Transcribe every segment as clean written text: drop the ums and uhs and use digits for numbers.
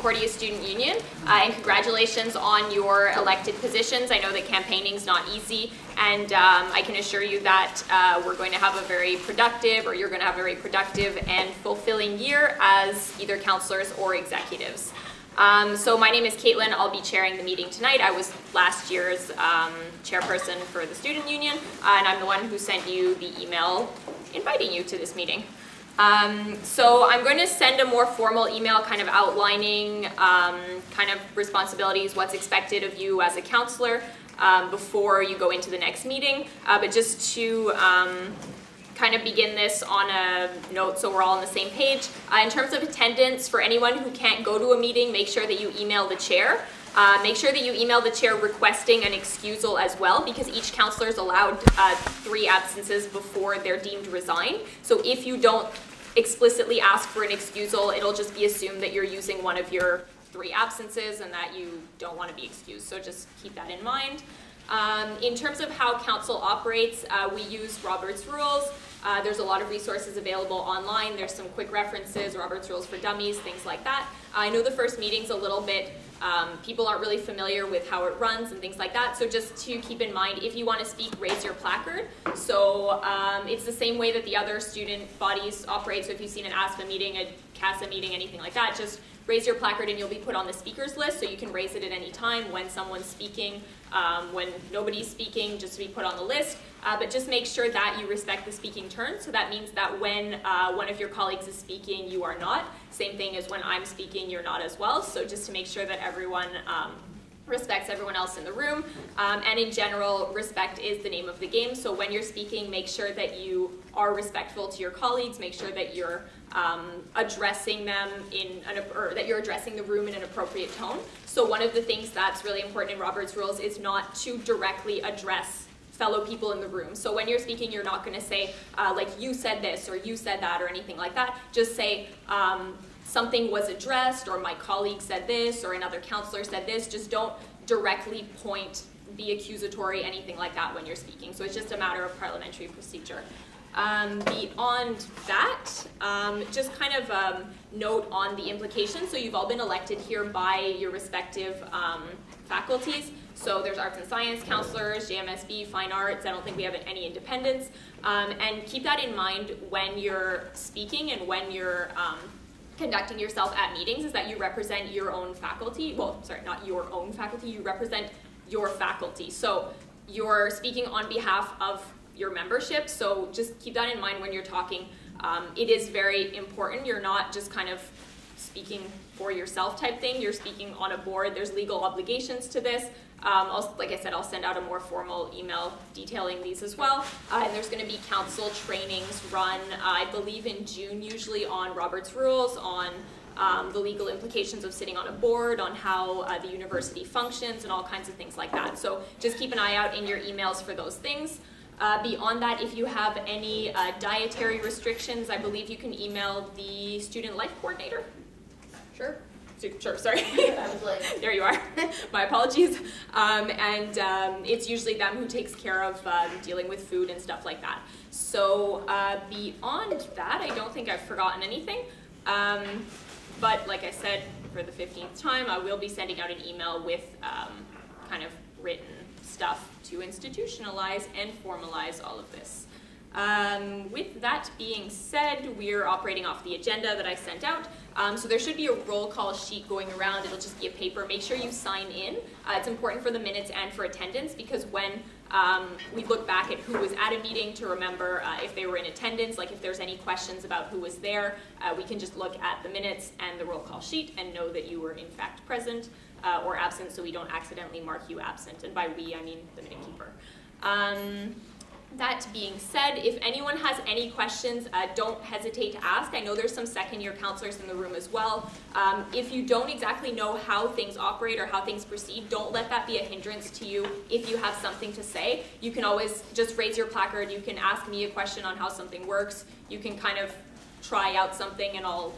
Concordia Student Union, and congratulations on your elected positions. I know that campaigning's not easy, and I can assure you that we're going to have a very productive, or you're going to have a very productive and fulfilling year as either councillors or executives. So my name is Caitlin. I'll be chairing the meeting tonight. I was last year's chairperson for the student union, and I'm the one who sent you the email inviting you to this meeting. So I'm going to send a more formal email kind of outlining kind of responsibilities, what's expected of you as a counselor before you go into the next meeting. But just to kind of begin this on a note so we're all on the same page, in terms of attendance, for anyone who can't go to a meeting, make sure that you email the chair. Make sure that you email the chair requesting an excusal as well, because each counselor is allowed 3 absences before they're deemed resigned. So if you don't explicitly ask for an excusal, it'll just be assumed that you're using one of your 3 absences and that you don't want to be excused. So just keep that in mind. In terms of how council operates, we use Robert's Rules. There's a lot of resources available online. There's some quick references, Robert's Rules for Dummies, things like that. I know the first meeting's a little bit, people aren't really familiar with how it runs and things like that. So just to keep in mind, if you want to speak, raise your placard. So it's the same way that the other student bodies operate. So if you've seen an ASPA meeting, a CASA meeting, anything like that, just raise your placard and you'll be put on the speakers list. So you can raise it at any time when someone's speaking, when nobody's speaking, just to be put on the list. But just make sure that you respect the speaking turn. So that means that when one of your colleagues is speaking, you are not. Same thing as when I'm speaking, you're not as well. So just to make sure that everyone respects everyone else in the room. And in general, respect is the name of the game. So when you're speaking, make sure that you are respectful to your colleagues. Make sure that you're addressing them or that you're addressing the room in an appropriate tone. So one of the things that's really important in Robert's Rules is not to directly address fellow people in the room. So when you're speaking, you're not going to say, like, you said this or you said that or anything like that. Just say, something was addressed, or my colleague said this, or another counselor said this. Just don't directly point, be accusatory, anything like that when you're speaking. So it's just a matter of parliamentary procedure. Beyond that, just kind of note on the implications. So you've all been elected here by your respective faculties. So there's arts and science counselors, JMSB, fine arts. I don't think we have any independents. And keep that in mind when you're speaking and when you're conducting yourself at meetings, is that you represent your own faculty. Well, sorry, not your own faculty, you represent your faculty. So you're speaking on behalf of your membership, so just keep that in mind when you're talking. It is very important. You're not just kind of speaking for yourself type thing. You're speaking on a board. There's legal obligations to this. Like I said, I'll send out a more formal email detailing these as well. And there's going to be council trainings run, I believe in June, usually on Robert's Rules, on the legal implications of sitting on a board, on how the university functions, and all kinds of things like that. So just keep an eye out in your emails for those things. Beyond that, if you have any dietary restrictions, I believe you can email the student life coordinator. Sure. Sure, sorry. I was like, there you are. My apologies. It's usually them who takes care of dealing with food and stuff like that. So beyond that, I don't think I've forgotten anything. But like I said, for the 15th time, I will be sending out an email with kind of written stuff to institutionalize and formalize all of this. With that being said, we're operating off the agenda that I sent out. So there should be a roll call sheet going around. It'll just be a paper. Make sure you sign in. It's important for the minutes and for attendance, because when we look back at who was at a meeting to remember if they were in attendance, like if there's any questions about who was there, we can just look at the minutes and the roll call sheet and know that you were in fact present or absent, so we don't accidentally mark you absent. And by we, I mean the minute keeper. That being said, if anyone has any questions, don't hesitate to ask. I know there's some second-year counselors in the room as well. If you don't exactly know how things operate or how things proceed, don't let that be a hindrance to you. If you have something to say, you can always just raise your placard. You can ask me a question on how something works. You can kind of try out something and I'll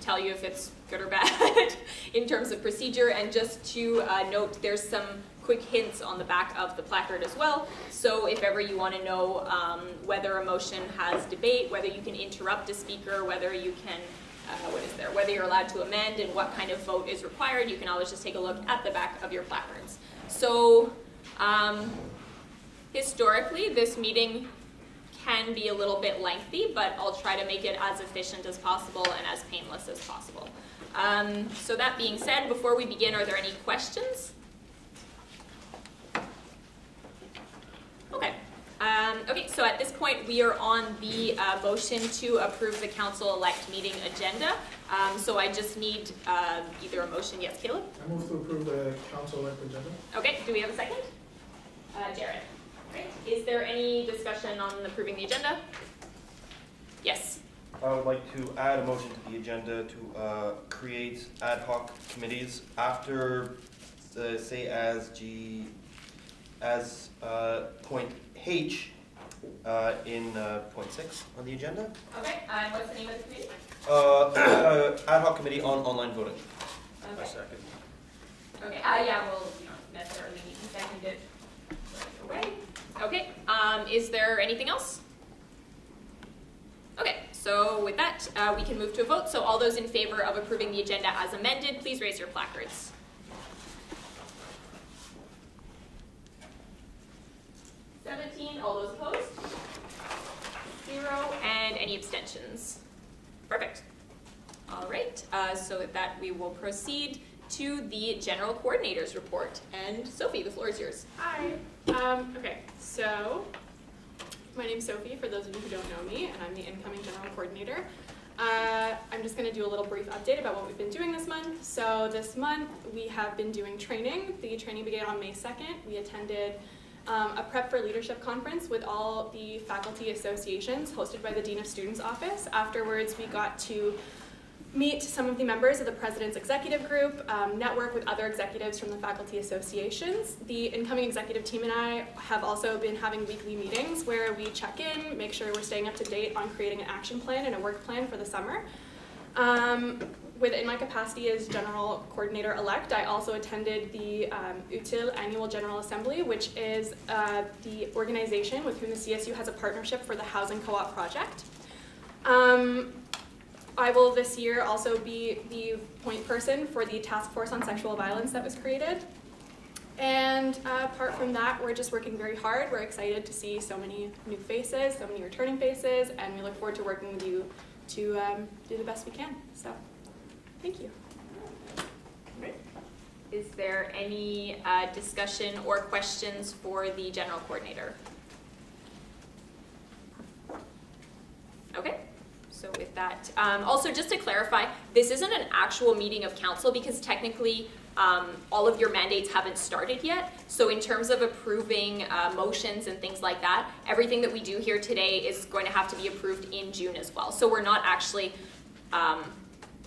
tell you if it's good or bad in terms of procedure. And just to note, there's some quick hints on the back of the placard as well. So if ever you want to know whether a motion has debate, whether you can interrupt a speaker, whether you can whether you're allowed to amend and what kind of vote is required. You can always just take a look at the back of your placards. So historically, this meeting can be a little bit lengthy, but I'll try to make it as efficient as possible and as painless as possible. So that being said, before we begin, are there any questions? Okay. Okay, so at this point we are on the motion to approve the council-elect meeting agenda. So I just need either a motion. Yes, Caleb? I move to approve the council-elect agenda. Okay, do we have a second? Jared. Great. Is there any discussion on approving the agenda? Yes. I would like to add a motion to the agenda to create ad hoc committees after, say, as point H in point 6 on the agenda. Okay, and what's the name of the committee? Ad hoc committee on online voting. Okay. A second. Okay, yeah, well, you don't necessarily need to second it right away. Okay, is there anything else? Okay, so with that, we can move to a vote. So all those in favor of approving the agenda as amended, please raise your placards. 17, all those opposed? 0, and any abstentions? Perfect. All right, so with that, we will proceed to the general coordinator's report. And Sophie, the floor is yours. Hi. Okay, so my name's Sophie, for those of you who don't know me, and I'm the incoming general coordinator. I'm just going to do a little brief update about what we've been doing this month. So this month we have been doing training. The training began on May 2nd. We attended a Prep for Leadership conference with all the faculty associations hosted by the Dean of Students office. Afterwards, we got to meet some of the members of the President's Executive Group, network with other executives from the faculty associations. The incoming executive team and I have also been having weekly meetings where we check in, make sure we're staying up to date on creating an action plan and a work plan for the summer. Within my capacity as General Coordinator Elect, I also attended the UTIL Annual General Assembly, which is the organization with whom the CSU has a partnership for the Housing Co-op project. I will this year also be the point person for the task force on sexual violence that was created. And apart from that, we're just working very hard. We're excited to see so many new faces, so many returning faces, and we look forward to working with you to do the best we can. So, thank you. Great. Is there any discussion or questions for the general coordinator? Okay. So with that, also just to clarify, this isn't an actual meeting of council because technically all of your mandates haven't started yet. So in terms of approving motions and things like that, everything that we do here today is going to have to be approved in June as well. So we're not actually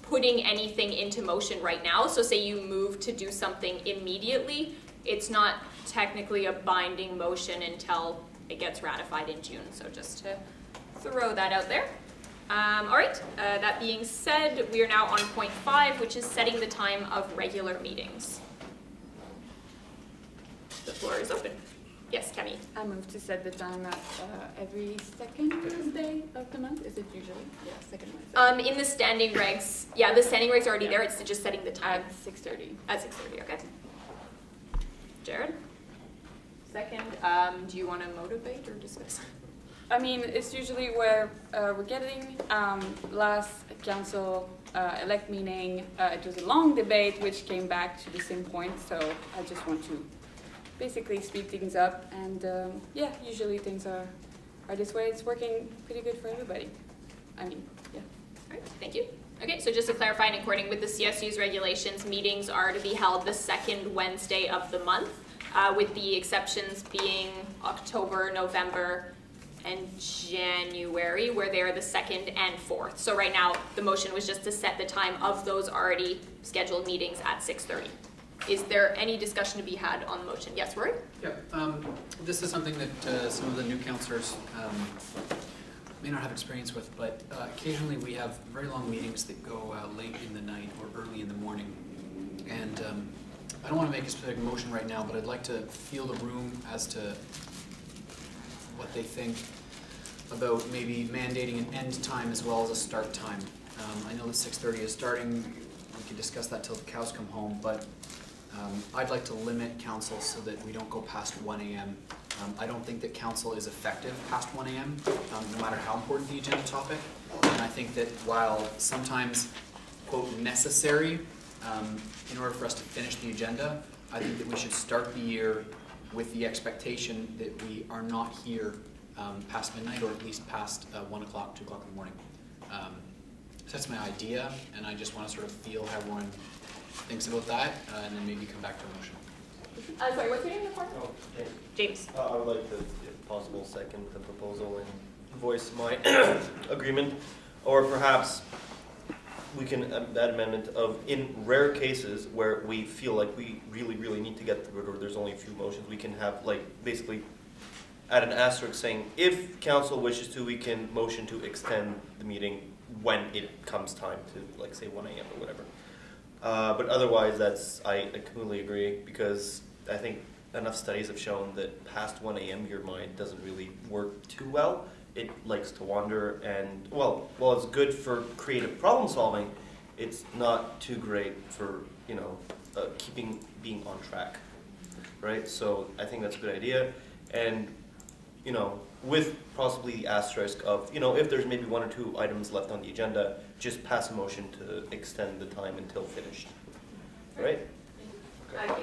putting anything into motion right now. So say you move to do something immediately, it's not technically a binding motion until it gets ratified in June. So just to throw that out there. All right, that being said, we are now on point 5, which is setting the time of regular meetings. The floor is open. Yes, Kemi. I move to set the time at every second Thursday of the month. Is it usually? Yeah, second Wednesday. In the standing regs, yeah, the standing regs are already there. It's just setting the time. At 6:30. At 6:30, okay. Jared? Second, do you want to motivate or discuss? I mean, it's usually where we're getting. Last council elect meeting, it was a long debate which came back to the same point, so I just want to basically speed things up, and yeah, usually things are this way. It's working pretty good for everybody. I mean, yeah. All right, thank you. Okay, so just to clarify, in according with the CSU's regulations, meetings are to be held the second Wednesday of the month, with the exceptions being October, November, and January, where they are the 2nd and 4th. So right now, the motion was just to set the time of those already scheduled meetings at 6:30. Is there any discussion to be had on the motion? Yes, Rory? Yeah, this is something that some of the new councillors may not have experience with, but occasionally we have very long meetings that go late in the night or early in the morning. And I don't want to make a specific motion right now, but I'd like to feel the room as to what they think about maybe mandating an end time as well as a start time. I know that 6:30 is starting. We can discuss that till the cows come home, but I'd like to limit council so that we don't go past 1 a.m. I don't think that council is effective past 1 a.m., no matter how important the agenda topic. And I think that while sometimes, quote, necessary in order for us to finish the agenda, I think that we should start the year with the expectation that we are not here past midnight, or at least past 1 o'clock, 2 o'clock in the morning. So that's my idea, and I just want to sort of feel how everyone thinks about that, and then maybe come back to a motion. Sorry, what's your name before? Oh, okay. James. I would like to, if possible, second the proposal and voice my agreement, or perhaps we can add amendment of, in rare cases where we feel like we really need to get through it, or there's only a few motions, we can have, like, basically add an asterisk saying, if council wishes to, we can motion to extend the meeting when it comes time to, like, say 1 a.m. or whatever. But otherwise, I completely agree, because I think enough studies have shown that past 1 a.m. your mind doesn't really work too well. It likes to wander, and while it's good for creative problem solving, it's not too great for, you know, being on track, right? So I think that's a good idea, and, you know, with possibly the asterisk of, you know, if there's maybe 1 or 2 items left on the agenda, just pass a motion to extend the time until finished, right? Correct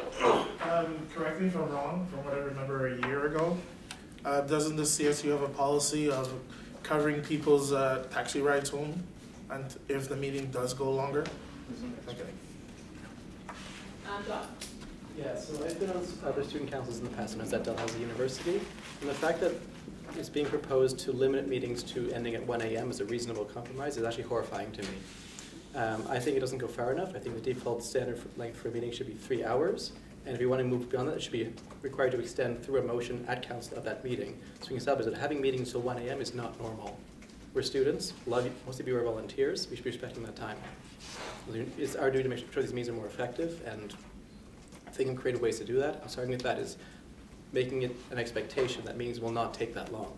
me if I'm wrong, from what I remember a year ago, doesn't the CSU have a policy of covering people's taxi rides home, and if the meeting does go longer? Okay. John? Yeah, so I've been on other student councils in the past when I was at Dalhousie University, and the fact that it's being proposed to limit meetings to ending at 1 a.m. as a reasonable compromise is actually horrifying to me. I think it doesn't go far enough. I think the default standard length for a meeting should be 3 hours, and if you want to move beyond that, it should be required to extend through a motion at council of that meeting. So we can establish that having meetings till 1 a.m. is not normal. We're students, most of you are volunteers, we should be respecting that time. It's our duty to make sure these meetings are more effective, and thinking of creative ways to do that. Starting with that is making it an expectation that meetings will not take that long.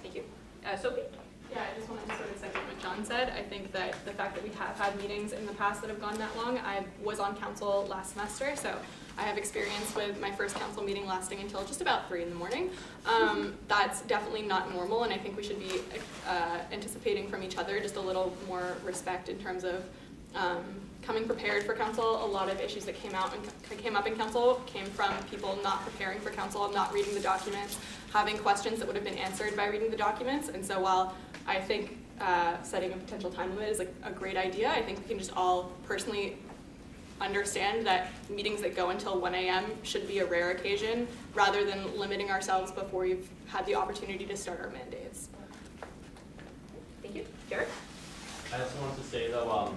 Thank you. Sophie? Yeah, I just wanted to sort of second what John said. I think that the fact that we have had meetings in the past that have gone that long, I was on council last semester, so I have experience with my first council meeting lasting until just about 3 in the morning. That's definitely not normal, and I think we should be anticipating from each other just a little more respect in terms of coming prepared for council. A lot of issues that came up in council came from people not preparing for council, not reading the documents, having questions that would have been answered by reading the documents. And so while I think setting a potential time limit is like a great idea, I think we can just all personally understand that meetings that go until 1 a.m. should be a rare occasion rather than limiting ourselves before we've had the opportunity to start our mandates. Thank you. Jared? I just wanted to say though,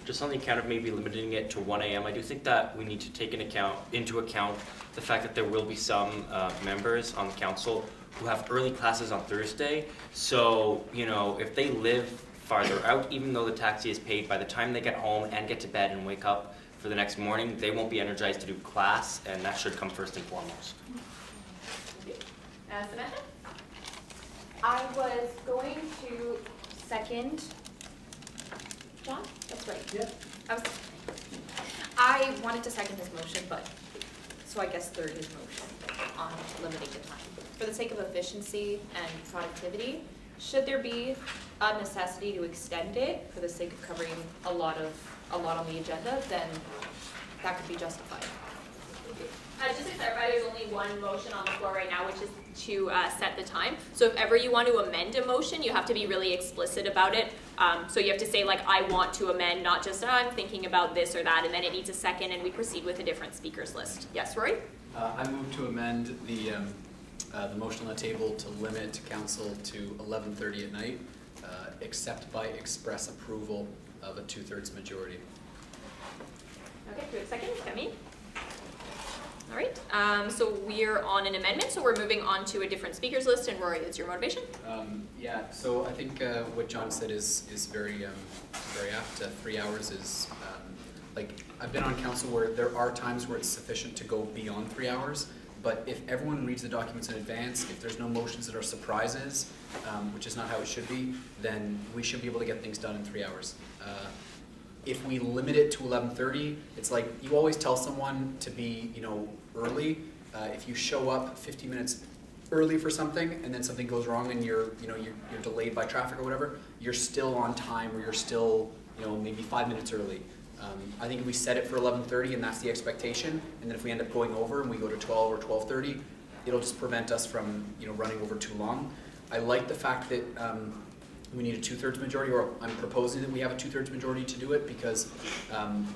just on the account of maybe limiting it to 1 a.m., I do think that we need to take into account the fact that there will be some members on the council who have early classes on Thursday. So, you know, if they live farther out, even though the taxi is paid, by the time they get home and get to bed and wake up for the next morning, they won't be energized to do class, and that should come first and foremost. Samantha? I was going to second John? That's right. Yeah. I wanted to second his motion, but, so I guess third his motion on limiting the time. For the sake of efficiency and productivity, should there be a necessity to extend it for the sake of covering a lot on the agenda, then that could be justified. Just to clarify, there's only one motion on the floor right now, which is to set the time. So if ever you want to amend a motion, you have to be really explicit about it. So you have to say, like, I want to amend, not just, I'm thinking about this or that, and then it needs a second, and we proceed with a different speakers list. Yes, Rory? I move to amend the motion on the table to limit council to 11:30 at night, except by express approval of a 2/3 majority. Okay, do we have a second? Demi? All right, so we're on an amendment, so we're moving on to a different speakers list, and Rory, it's your motivation? Yeah, so I think what John said is very apt. 3 hours is, like, I've been on council where there are times where it's sufficient to go beyond 3 hours, But if everyone reads the documents in advance, if there's no motions that are surprises, which is not how it should be, then we should be able to get things done in 3 hours. If we limit it to 11:30, it's like you always tell someone to be, early. If you show up 15 minutes early for something and then something goes wrong and you're delayed by traffic or whatever, you're still on time, or you're still, maybe 5 minutes early. I think if we set it for 11:30 and that's the expectation, and then if we end up going over and we go to 12 or 12:30, it'll just prevent us from, running over too long. I like the fact that we need a 2/3 majority, or I'm proposing that we have a 2/3 majority to do it, because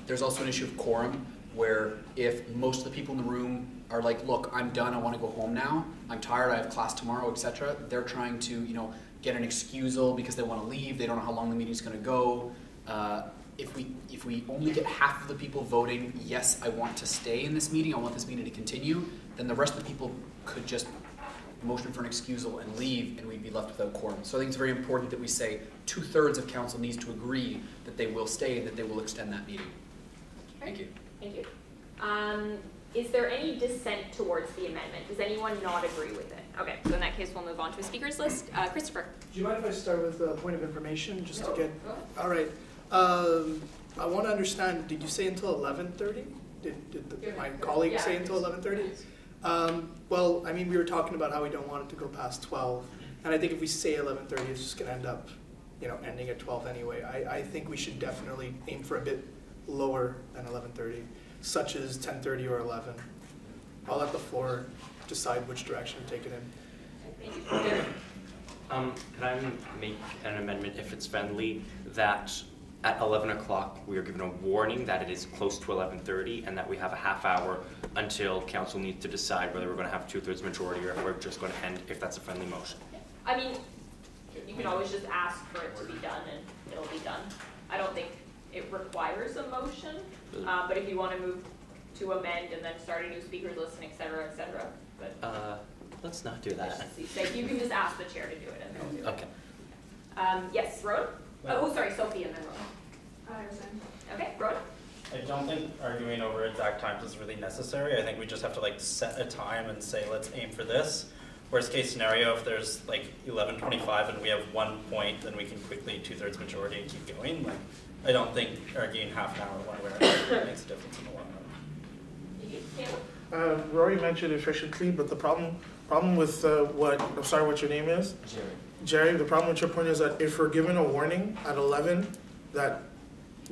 there's also an issue of quorum, where if most of the people in the room are like, look, I'm done, I want to go home now, I'm tired, I have class tomorrow, etc. They're trying to, get an excusal because they want to leave, they don't know how long the meeting's going to go. If we only get half of the people voting, yes, I want to stay in this meeting, I want this meeting to continue, then the rest of the people could just motion for an excusal and leave, and we'd be left without quorum. So I think it's very important that we say 2/3 of council needs to agree that they will stay and that they will extend that meeting. Thank you. Thank you. Is there any dissent towards the amendment? Does anyone not agree with it? Okay, so in that case, we'll move on to a speakers list. Christopher. Do you mind if I start with a point of information, just No. to get? All right. I want to understand. Did you say until 11:30? Did my colleague say until 11:30? Well, I mean, we were talking about how we don't want it to go past 12, and I think if we say 11:30, it's just going to end up, ending at 12 anyway. I think we should definitely aim for a bit lower than 11:30, such as 10:30 or 11. I'll let the floor decide which direction to take it in. Can I make an amendment, if it's friendly, that at 11 o'clock we are given a warning that it is close to 11:30, and that we have a half hour until council needs to decide whether we're going to have 2/3 majority or if we're just going to end, if that's a friendly motion. I mean, you can always just ask for it to be done and it'll be done. I don't think it requires a motion, but if you want to move to amend and then start a new speakers list and et cetera, but let's not do that. Like, you can just ask the chair to do it and they'll do it. Okay. Yes, Rhoda? Oh, sorry, Sophie and then Rhoda. Okay, Rhoda? I don't think arguing over exact times is really necessary. I think we just have to set a time and say, let's aim for this. Worst case scenario, if there's 11:25 and we have 1 point, then we can quickly 2/3 majority and keep going. I don't think arguing half an hour one way or another makes a difference in the long run. Rory mentioned efficiently, but the problem with what's your name is? Jerry, the problem with your point is that if we're given a warning at 11 that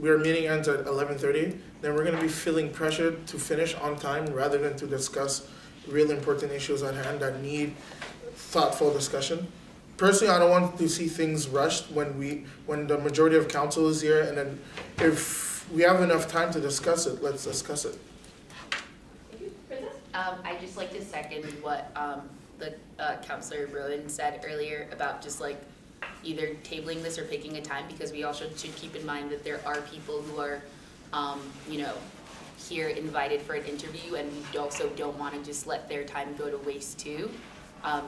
our meeting ends at 11:30, then we're going to be feeling pressured to finish on time rather than to discuss real important issues at hand that need thoughtful discussion. Personally, I don't want to see things rushed when the majority of council is here, and then if we have enough time to discuss it, let's discuss it. I'd just like to second what the Councillor Rowan said earlier about just either tabling this or picking a time, because we also should keep in mind that there are people who are, here invited for an interview, and we also don't want to just let their time go to waste too.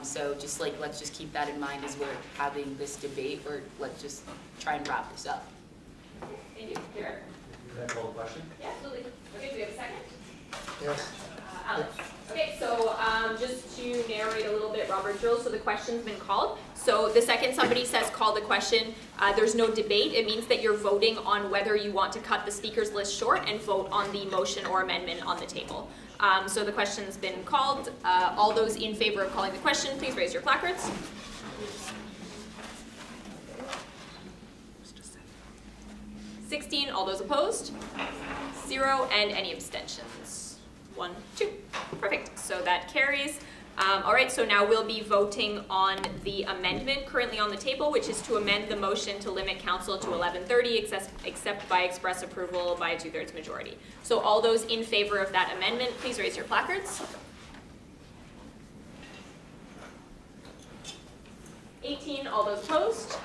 So just let's just keep that in mind as we're having this debate, or let's just try and wrap this up. Thank you. Karen? Can I call a question? Yeah, absolutely. Okay, do we have a second? Yes. Alex. Okay, so just to narrate a little bit Robert's rules, so the question's been called. So the second somebody says call the question, there's no debate. It means that you're voting on whether you want to cut the speakers list short and vote on the motion or amendment on the table. So the question's been called. All those in favor of calling the question, please raise your placards. All those opposed? 0, and any abstentions? 1, 2. Perfect. So that carries. All right, so now we'll be voting on the amendment currently on the table, which is to amend the motion to limit council to 11:30, except by express approval by a 2/3 majority. So all those in favor of that amendment, please raise your placards. 18. All those opposed?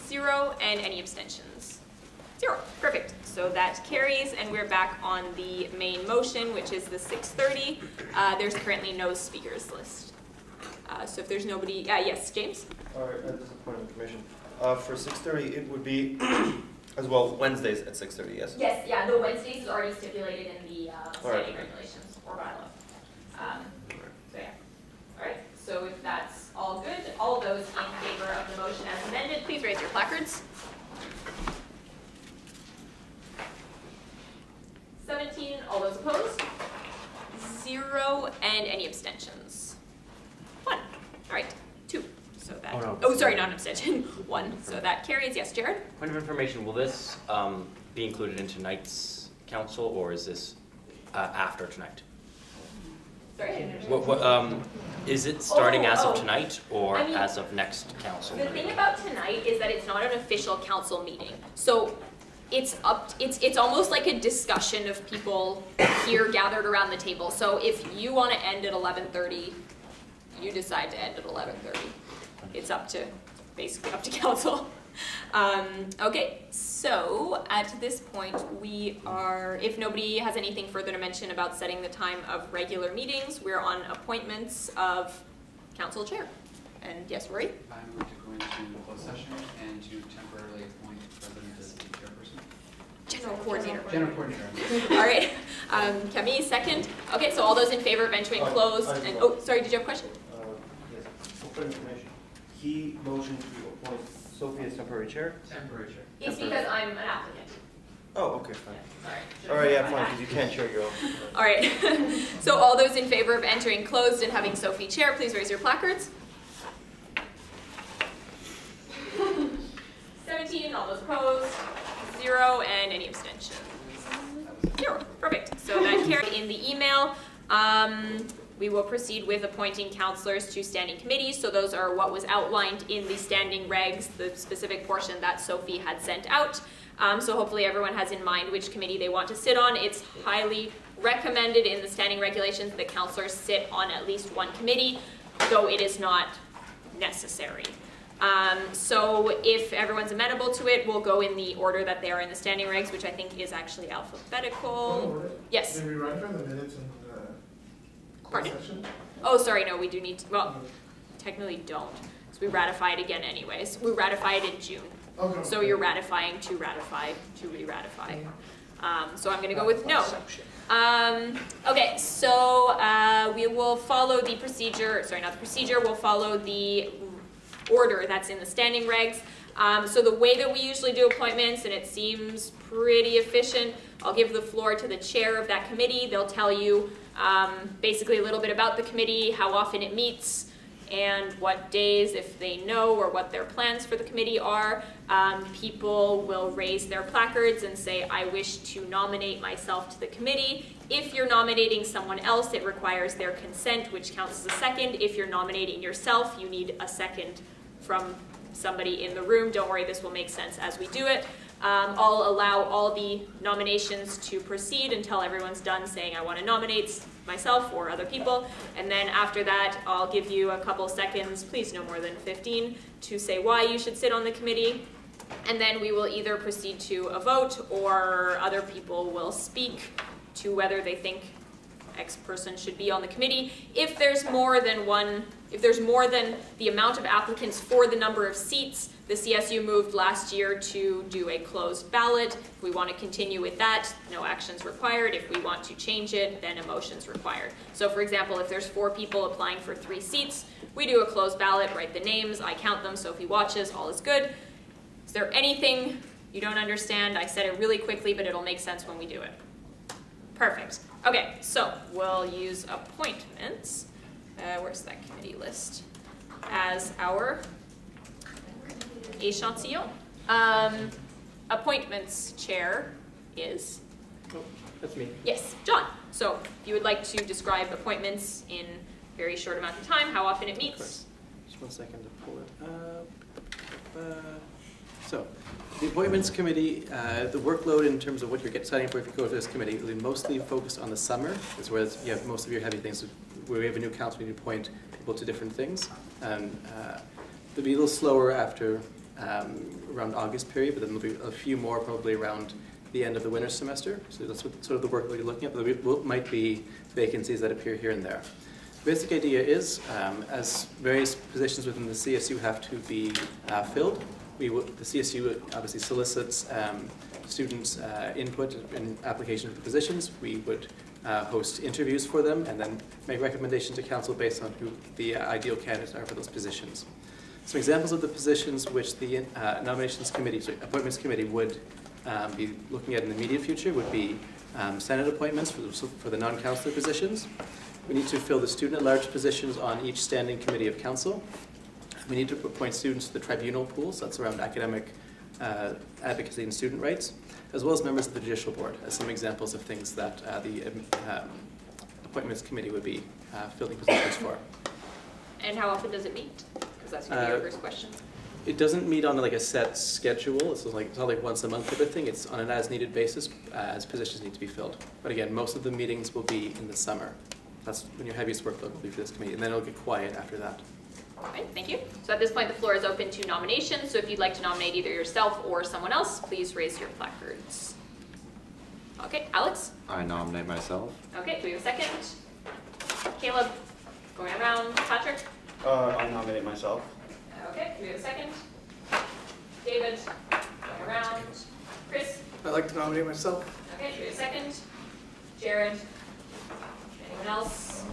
0, and any abstentions? 0. Perfect. So that carries, and we're back on the main motion, which is the 6:30. There's currently no speakers list. So if there's nobody, yes, James? All right, just a point of information. For 6:30, it would be as well Wednesdays at 6:30, yes? Yes, yeah, the Wednesdays is already stipulated in the standing regulations or bylaw. those in favor of the motion as amended, please raise your placards. 17, all those opposed? 0, and any abstentions? 1. All right, 2. So that, oh, sorry, not an abstention. 1. So that carries. Yes, Jared? Point of information, will this be included in tonight's council, or is this after tonight? Sorry? Is it starting as of oh. tonight, or I mean, as of next council The meeting? thing about tonight is that it's not an official council meeting. So it's almost like a discussion of people here gathered around the table. So if you want to end at 11:30, you decide to end at 11:30. It's basically up to council. Okay, so at this point we are, if nobody has anything further to mention about setting the time of regular meetings, we're on appointments of council chair. And yes, Rory? I move to go into closed session and to temporarily appoint president as the chairperson. General coordinator. General coordinator. All right, Camille, second. Okay, so all those in favor of entering closed, and, oh, sorry, did you have a question? Yes, for information. He motioned to appoint Sophie as temporary chair? Temporary chair. It's because I'm an applicant. Oh, okay, fine. Sorry. All right, yeah, fine, because you can't chair your own. All right, so all those in favor of entering closed and having Sophie chair, please raise your placards. 17, all those opposed, 0, and any abstentions? 0, perfect. So that carried in the email. We will proceed with appointing councillors to standing committees. So those are what was outlined in the standing regs, the specific portion that Sophie had sent out. So hopefully everyone has in mind which committee they want to sit on. It's highly recommended in the standing regulations that councillors sit on at least one committee, though it is not necessary. So if everyone's amenable to it, we'll go in the order that they are in the standing regs, which I think is actually alphabetical. Yes. Did we run for the minutes in Pardon? session? Oh, sorry, no, we do need to, well, technically don't, because we ratify it again anyways. We ratify it in June. Okay. So you're ratifying to ratify, to re-ratify. So I'm gonna go with no. Okay, so we will follow the procedure, sorry, not the procedure, we'll follow the order that's in the standing regs. So the way that we usually do appointments, and it seems pretty efficient, I'll give the floor to the chair of that committee. They'll tell you basically a little bit about the committee, how often it meets, and what days, if they know, or what their plans for the committee are. People will raise their placards and say, I wish to nominate myself to the committee. If you're nominating someone else, it requires their consent, which counts as a second. If you're nominating yourself, you need a second from somebody in the room. Don't worry, this will make sense as we do it. I'll allow all the nominations to proceed until everyone's done saying I want to nominate myself or other people, and then after that I'll give you a couple seconds, please no more than 15, to say why you should sit on the committee, and then we will either proceed to a vote or other people will speak to whether they think X person should be on the committee. If there's more than the amount of applicants for the number of seats, the CSU moved last year to do a closed ballot. If we want to continue with that, no action's required. If we want to change it, then a motion's required. So for example, if there's 4 people applying for 3 seats, we do a closed ballot, write the names, I count them, Sophie watches, all is good. Is there anything you don't understand? I said it really quickly, but it'll make sense when we do it. Perfect. Okay, so we'll use appointments. Where's that committee list? As our échantillon. Appointments chair is? Oh, that's me. Yes, John. So if you would like to describe appointments in a very short amount of time, how often it meets? Just 1 second to pull it up. So, the appointments committee, the workload in terms of what you're signing for if you go to this committee will be mostly focused on the summer, is where you have most of your heavy things. Where we have a new council, we need to appoint people to different things. They'll be a little slower after around August period, but then there'll be a few more probably around the end of the winter semester. So that's what, sort of the workload you're looking at, but there might be vacancies that appear here and there. The basic idea is, as various positions within the CSU have to be filled, the CSU obviously solicits students' input in application for positions. We would host interviews for them and then make recommendations to council based on who the ideal candidates are for those positions. Some examples of the positions which the appointments committee would be looking at in the immediate future would be Senate appointments for the non-councillor positions. We need to fill the student-at-large positions on each standing committee of council. We need to appoint students to the tribunal pools, that's around academic advocacy and student rights, as well as members of the judicial board, as some examples of things that the appointments committee would be filling positions for. And how often does it meet? Because that's going to be your first question. It doesn't meet on like a set schedule. It's not like once a month type of thing. It's on an as-needed basis as positions need to be filled. But again, most of the meetings will be in the summer. That's when your heaviest workload will be for this committee, and then it'll get quiet after that. All right, thank you. So at this point, the floor is open to nominations. So if you'd like to nominate either yourself or someone else, please raise your placards. Okay, Alex? I nominate myself. Okay, do we have a second? Caleb? Going around. Patrick? I nominate myself. Okay, do we have a second? David? Going around. Chris? I'd like to nominate myself. Okay, do we have a second? Jared? Anyone else?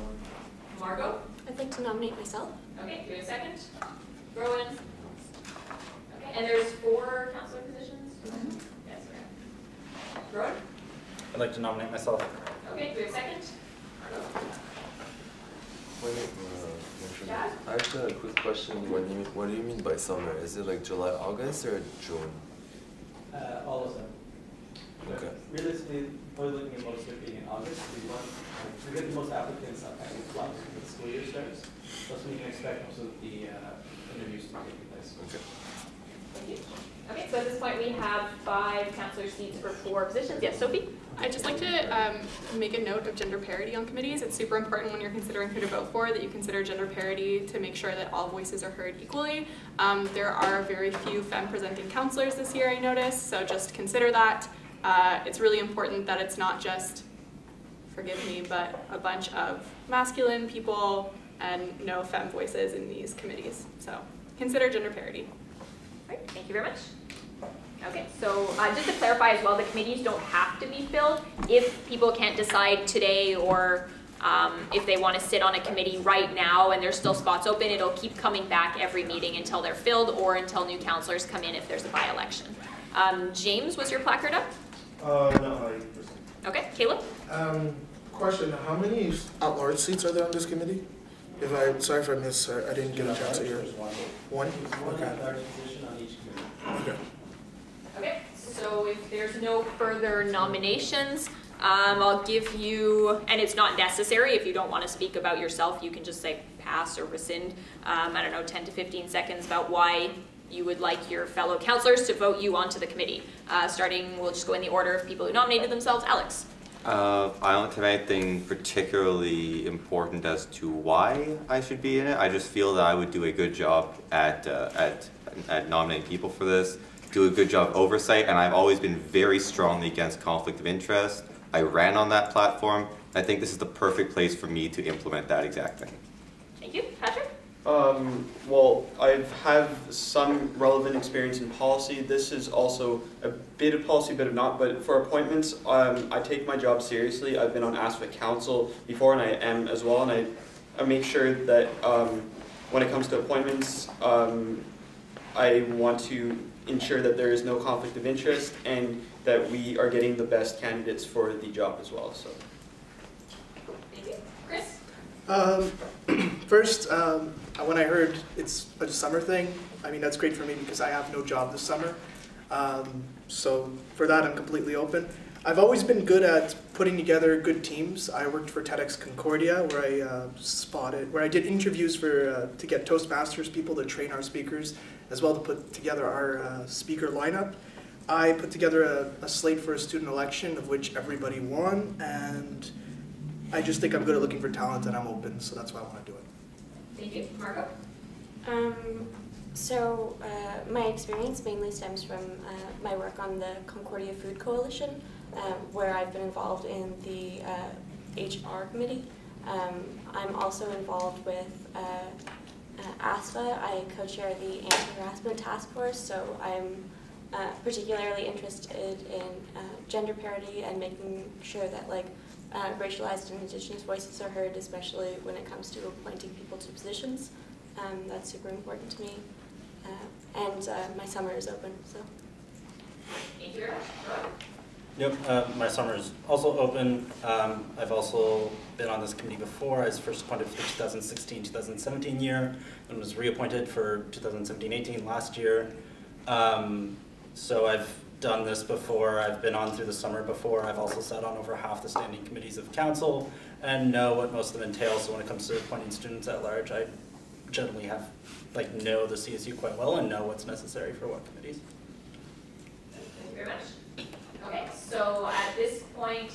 Margot? I'd like to nominate myself. Okay, do we have a second? Rowan? Okay, and there's 4 councillor positions? Yes, okay. Rowan? I'd like to nominate myself. Okay, do we have a second? I have a quick question. What do you mean by summer? Is it like July, August, or June? All of them. Okay. Realistically, probably looking at most of it being in August. We get the most applicants at the when the school year starts. That's when you can expect most of the interviews to be taking place. Okay. Thank you. Okay, so at this point we have 5 councillor seats for 4 positions. Yes, Sophie? I'd just like to make a note of gender parity on committees. It's super important when you're considering who to vote for that you consider gender parity to make sure that all voices are heard equally. There are very few femme-presenting councillors this year, I noticed, so just consider that. It's really important that it's not just, forgive me, but a bunch of masculine people and no femme voices in these committees. So consider gender parity. All right, thank you very much. Okay, so just to clarify as well, the committees don't have to be filled. If people can't decide today or if they want to sit on a committee right now and there's still spots open, it'll keep coming back every meeting until they're filled or until new councillors come in if there's a by-election. James, was your placard up? No. Okay, Caleb? Question, how many at-large seats are there on this committee? Sorry if I missed, I didn't get a chance to hear. One? Okay. Okay. Okay, so if there's no further nominations, I'll give you, and it's not necessary, if you don't want to speak about yourself, you can just say pass or rescind, I don't know, 10 to 15 seconds about why you would like your fellow councillors to vote you onto the committee. We'll just go in the order of people who nominated themselves. Alex? I don't have anything particularly important as to why I should be in it. I just feel that I would do a good job at nominating people for this, do a good job oversight, and I've always been very strongly against conflict of interest. I ran on that platform. I think this is the perfect place for me to implement that exact thing. Thank you. Patrick? Well, I have some relevant experience in policy. This is also a bit of policy, a bit of not, but for appointments, I take my job seriously. I've been on ASFA Council before, and I am as well, and I make sure that when it comes to appointments, I want to ensure that there is no conflict of interest and that we are getting the best candidates for the job as well. So. Thank you. Chris? First, when I heard it's a summer thing, I mean, that's great for me because I have no job this summer. So for that, I'm completely open. I've always been good at putting together good teams. I worked for TEDx Concordia where I did interviews to get Toastmasters people to train our speakers, as well to put together our speaker lineup. I put together a slate for a student election of which everybody won, and I just think I'm good at looking for talent and I'm open, so that's why I want to do it. Thank you. Margot? My experience mainly stems from my work on the Concordia Food Coalition, where I've been involved in the HR committee. I'm also involved with ASFA. I co-chair the Anti-Harassment Task Force, so I'm particularly interested in gender parity and making sure that racialized and Indigenous voices are heard, especially when it comes to appointing people to positions. That's super important to me. and my summer is open. So. Thank you very much. Yep, my summer is also open. I've also been on this committee before. I was first appointed for the 2016-2017 year and was reappointed for 2017-18 last year. So I've done this before. I've been on through the summer before. I've also sat on over half the standing committees of council and know what most of them entail. So when it comes to appointing students at large, I generally know the CSU quite well and know what's necessary for what committees. Thank you very much. Okay, so at this point,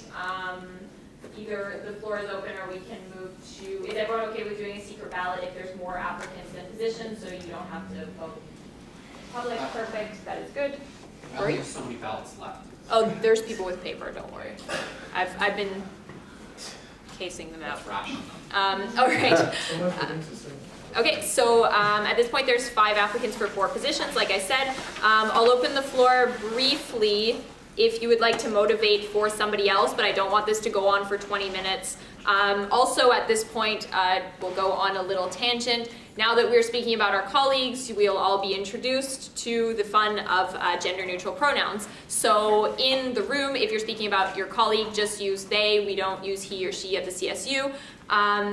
either the floor is open or we can move to, is everyone okay with doing a secret ballot if there's more applicants than positions, so you don't have to vote? Public, perfect, that is good. I only have so many ballots left. Oh, there's people with paper, don't worry. I've been casing them out. All right. Okay, so at this point there's 5 applicants for 4 positions, like I said. I'll open the floor briefly if you would like to motivate for somebody else, but I don't want this to go on for 20 minutes. Also at this point, we'll go on a little tangent. Now that we're speaking about our colleagues, we'll all be introduced to the fun of gender-neutral pronouns. So in the room, if you're speaking about your colleague, just use they. We don't use he or she at the CSU.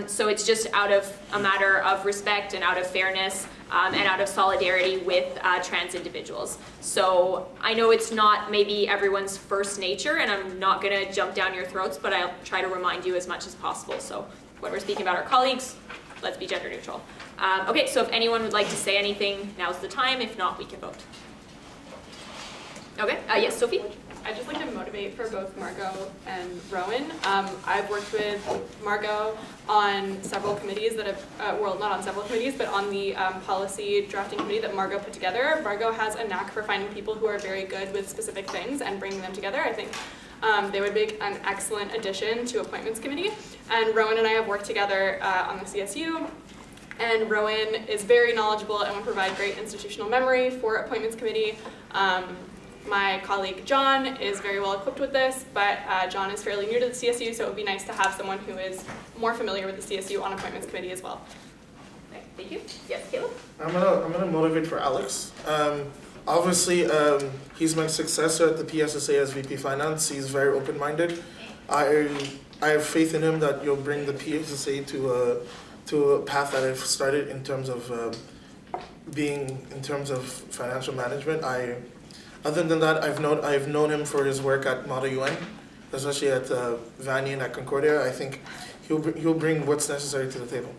So it's just out of a matter of respect and out of fairness and out of solidarity with trans individuals. So I know it's not maybe everyone's first nature, and I'm not going to jump down your throats, but I'll try to remind you as much as possible. So when we're speaking about our colleagues, let's be gender neutral. Okay, so if anyone would like to say anything, now's the time. If not, we can vote. Okay, yes, Sophie? I'd just like to motivate for both Margot and Rowan. I've worked with Margot on several committees that have, well, not on several committees, but on the policy drafting committee that Margot put together. Margot has a knack for finding people who are very good with specific things and bringing them together. I think they would make an excellent addition to appointments committee. And Rowan and I have worked together on the CSU. And Rowan is very knowledgeable and would provide great institutional memory for appointments committee. My colleague John is very well equipped with this, but John is fairly new to the CSU, so it would be nice to have someone who is more familiar with the CSU on appointments committee as well. Okay, thank you. Yes, Caleb? I'm gonna motivate for Alex. Obviously, he's my successor at the PSSA as VP Finance. He's very open-minded. I have faith in him that you'll bring the PSSA to a path that I've started in terms of financial management. Other than that, I've known him for his work at Model UN, especially at Vanier and at Concordia. I think he'll bring what's necessary to the table.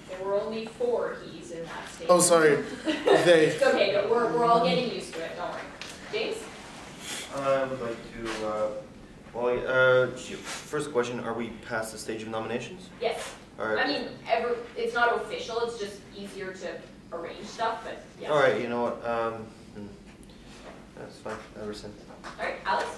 There were only 4 he's in that statement. Oh, sorry. They. It's okay, no, we're all getting used to it, don't worry. James? I would like to, first question, are we past the stage of nominations? Yes. All right. I mean, it's not official, it's just easier to arrange stuff, but yeah. All right, you know what, that's fine, ever since. All right, Alex?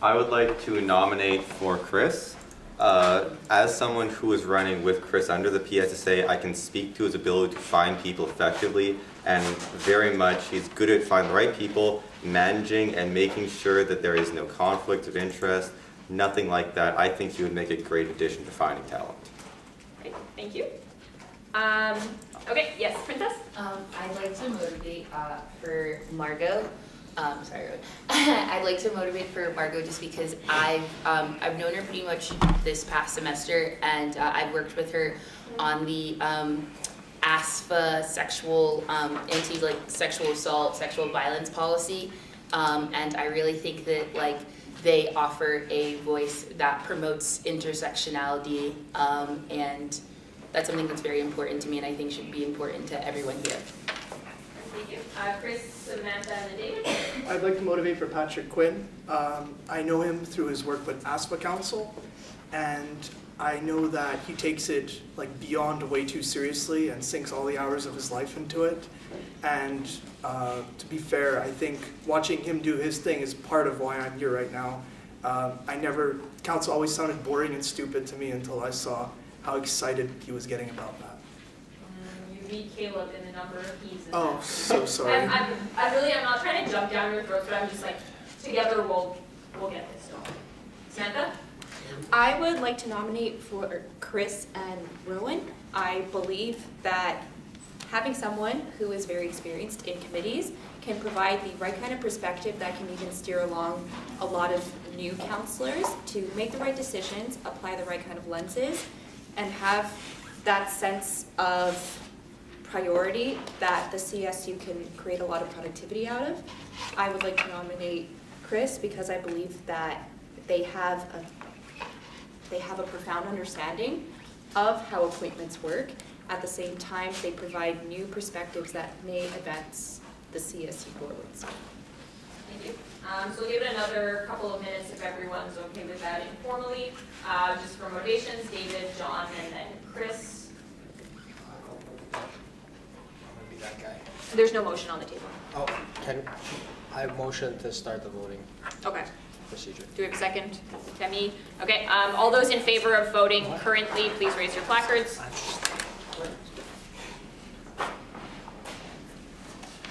I would like to nominate for Chris. As someone who is running with Chris under the PSSA, I can speak to his ability to find people effectively, and very much he's good at finding the right people, managing and making sure that there is no conflict of interest, nothing like that. I think he would make a great addition to finding talent. Great, thank you. Okay, yes, Princess? I'd like to motivate for Margot. Sorry, I'd like to motivate for Margot just because I've known her pretty much this past semester, and I've worked with her on the ASFA sexual sexual assault, sexual violence policy, and I really think that they offer a voice that promotes intersectionality, and that's something that's very important to me, and I think should be important to everyone here. Thank you. Chris, Samantha, and David? I'd like to motivate for Patrick Quinn. I know him through his work with ASFA Council, and I know that he takes it beyond way too seriously and sinks all the hours of his life into it. And to be fair, I think watching him do his thing is part of why I'm here right now. Council always sounded boring and stupid to me until I saw how excited he was getting about that. You beat Caleb in the number of he's. Oh, so sorry. I'm not trying to jump down your throats, but I'm just together we'll get this done. Samantha? I would like to nominate for Chris and Rowan. I believe that having someone who is very experienced in committees can provide the right kind of perspective that can even steer along a lot of new counselors to make the right decisions, apply the right kind of lenses, and have that sense of priority that the CSU can create a lot of productivity out of. I would like to nominate Chris because I believe that they have a profound understanding of how appointments work. At the same time, they provide new perspectives that may advance the CSU forwards. Thank you. So we'll give it another couple of minutes if everyone's okay with that informally. Just for motivations, David, John, and then Chris. I'm gonna be that guy. There's no motion on the table. Oh, I motion to start the voting Okay. procedure. Do we have a second? Demi? Okay, all those in favor of voting currently, please raise your placards.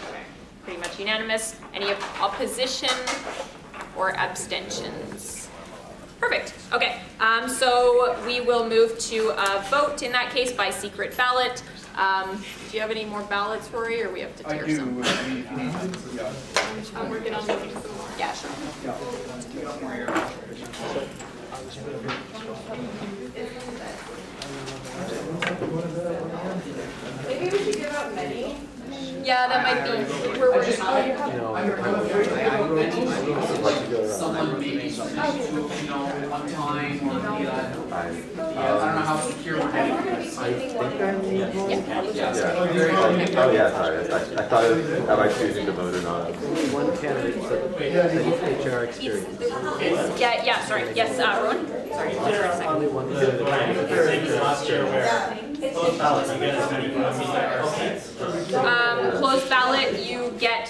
Okay, pretty much unanimous. Any opposition or abstentions? Perfect. Okay, so we will move to a vote in that case by secret ballot. Do you have any more ballots, Rory, or we have to tear some? I'm working on making some more. Yeah, sure. Maybe we should give out many. Yeah, that might be. We're working on it. Someone maybe switch to, one time or the I don't know how secure we're getting this. I think I need one. Oh yeah, sorry. I thought am I choosing to vote or not? Only one candidate said HR experience. Yeah, sorry. Yes, Rowan? Sorry, hold for a second. Only one candidate. Last year where closed ballots, you get as many votes. Closed ballot, you get.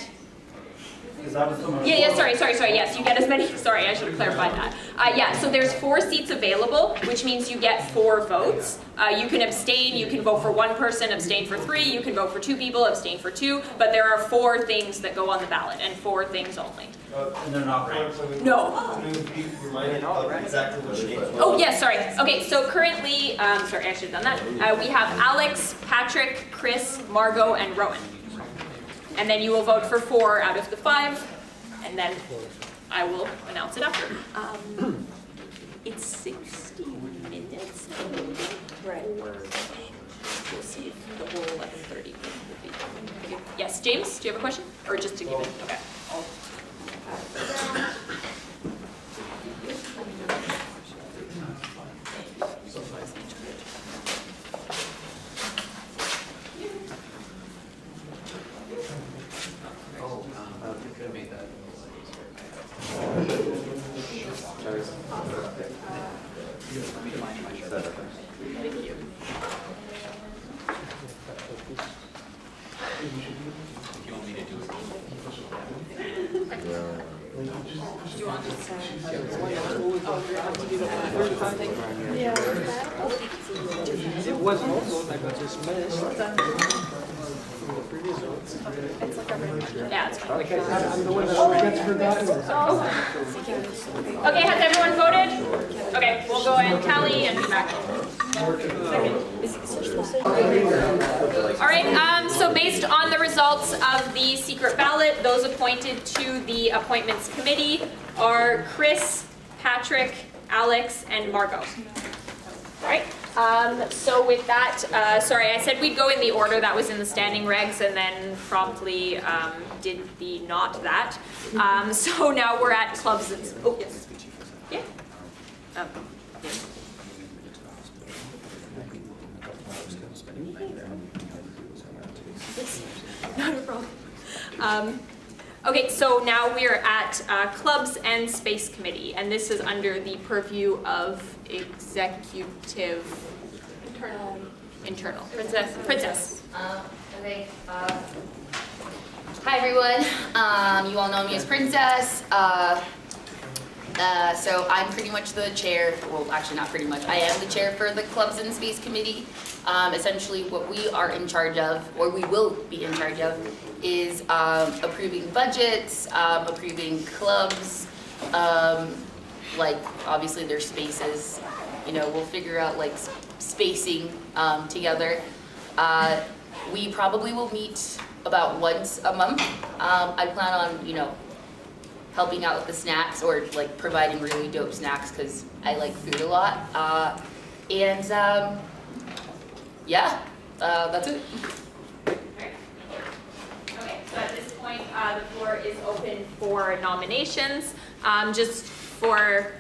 Yeah, sorry, yes, you get as many, sorry, I should have clarified that. Yeah, so there's 4 seats available, which means you get 4 votes. You can abstain, you can vote for 1 person, abstain for 3, you can vote for 2 people, abstain for 2, but there are 4 things that go on the ballot, and 4 things only. And they're not ranked. No. Exactly what she Oh, yes, sorry. Okay, so currently, sorry, I should have done that. We have Alex, Patrick, Chris, Margot, and Rowan. And then you will vote for 4 out of the 5, and then I will announce it after. It's 60 minutes. Right. We'll see if the whole 11:30 will be. Yes, James, do you have a question? Or just to give it? Okay. Thank you. If you want me to do it. Do you want to It was also like I just missed from the previous votes. Yeah, it's fine. Okay, I'm the one that gets forgotten. Okay, has everyone voted? Okay, we'll go and tally and be back. All right, so based on the results of the secret ballot, those appointed to the appointments committee are Chris, Patrick, Alex, and Margot. All right, so with that, sorry, I said we'd go in the order that was in the standing regs and then promptly did the not that. So now we're at clubs and, oh, yes. Yeah. Yeah. Not a problem. Okay, so now we're at Clubs and Space Committee, and this is under the purview of executive... Internal. Princess. Okay. Hi everyone. You all know me as Princess. So I'm pretty much the chair, well actually not pretty much, I am the chair for the Clubs and Space Committee. Essentially what we are in charge of, or we will be in charge of, is approving budgets, approving clubs, like obviously there's spaces, you know, we'll figure out like spacing together. We probably will meet about once a month. I plan on, you know, helping out with the snacks or like providing really dope snacks because I like food a lot. Yeah, that's it. Okay, so at this point, the floor is open for nominations. Just for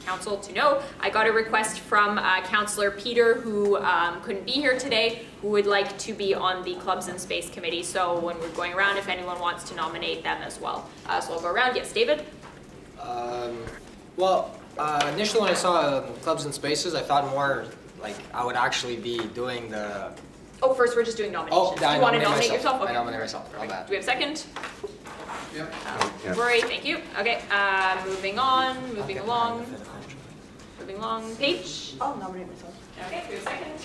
council to know, I got a request from Councillor Peter, who couldn't be here today, who would like to be on the Clubs and Space Committee. So when we're going around, if anyone wants to nominate them as well. So I'll go around. Yes, David? Initially when I saw Clubs and Spaces, I thought more like I would actually be doing the... Oh, first we're just doing nominations. Do you want to nominate yourself? Okay. I nominate myself. All that. Do we have a second? Yep. Rory, thank you. Okay, moving on, moving along. Moving along. Paige? I'll nominate myself. Okay, do we have a second?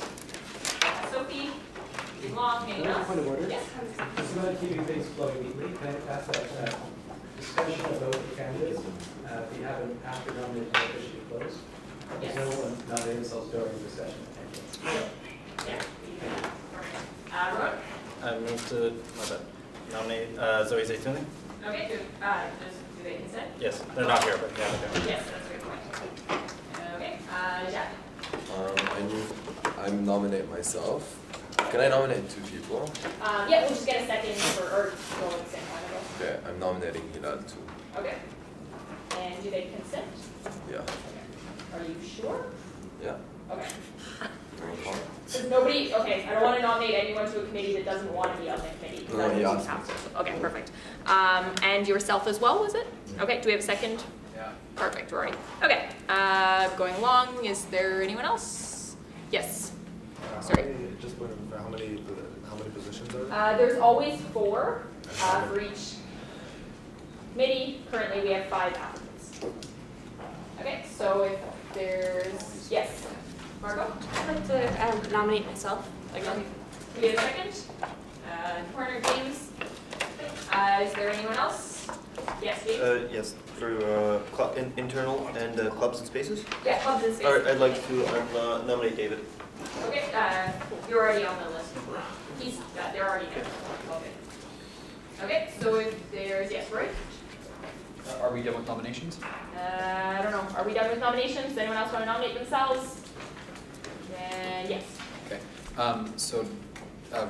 Sophie? Moving along. Anyone else? Point of order. Yes. This is about keeping things flowing neatly. Can I pass that discussion about the candidates? If you haven't, after nomination officially closed, Yes. no one nominate themselves during the discussion. Thank you. Yeah. Roy? I move to nominate Zoe Zaytouni. Okay, do they consent? Yes, they're not here, but yeah, they're here. Yes, that's a great point. Okay, Jack? I nominate myself. Can I nominate two people? Yeah, we'll just get a second for, or go at the same time, I guess. Okay, I'm nominating Hilal too. Okay. And do they consent? Yeah. Are you sure? Yeah. Okay. Okay. Does nobody, okay, I don't want to nominate anyone to a committee that doesn't want to be on the committee. No, he asked. Okay, perfect. And yourself as well, was it? Okay, do we have a second? Yeah. Perfect, Rory. Okay, going along, is there anyone else? Yes. Sorry. Just how many positions are there? There's always 4 for each committee. Currently, we have 5 applicants. Okay, so if there's, yes, Margot? I'd like to nominate myself. Again, do we have a second? Corner James. Is there anyone else? Yes, James? Yes, through internal and Clubs and Spaces? Yeah, Clubs and Spaces. All right, I'd like to nominate David. Okay, you're already on the list. They're already there. Okay, so if there's, yes, Roy? Are we done with nominations? I don't know. Are we done with nominations? Does anyone else want to nominate themselves? Then yes. Okay.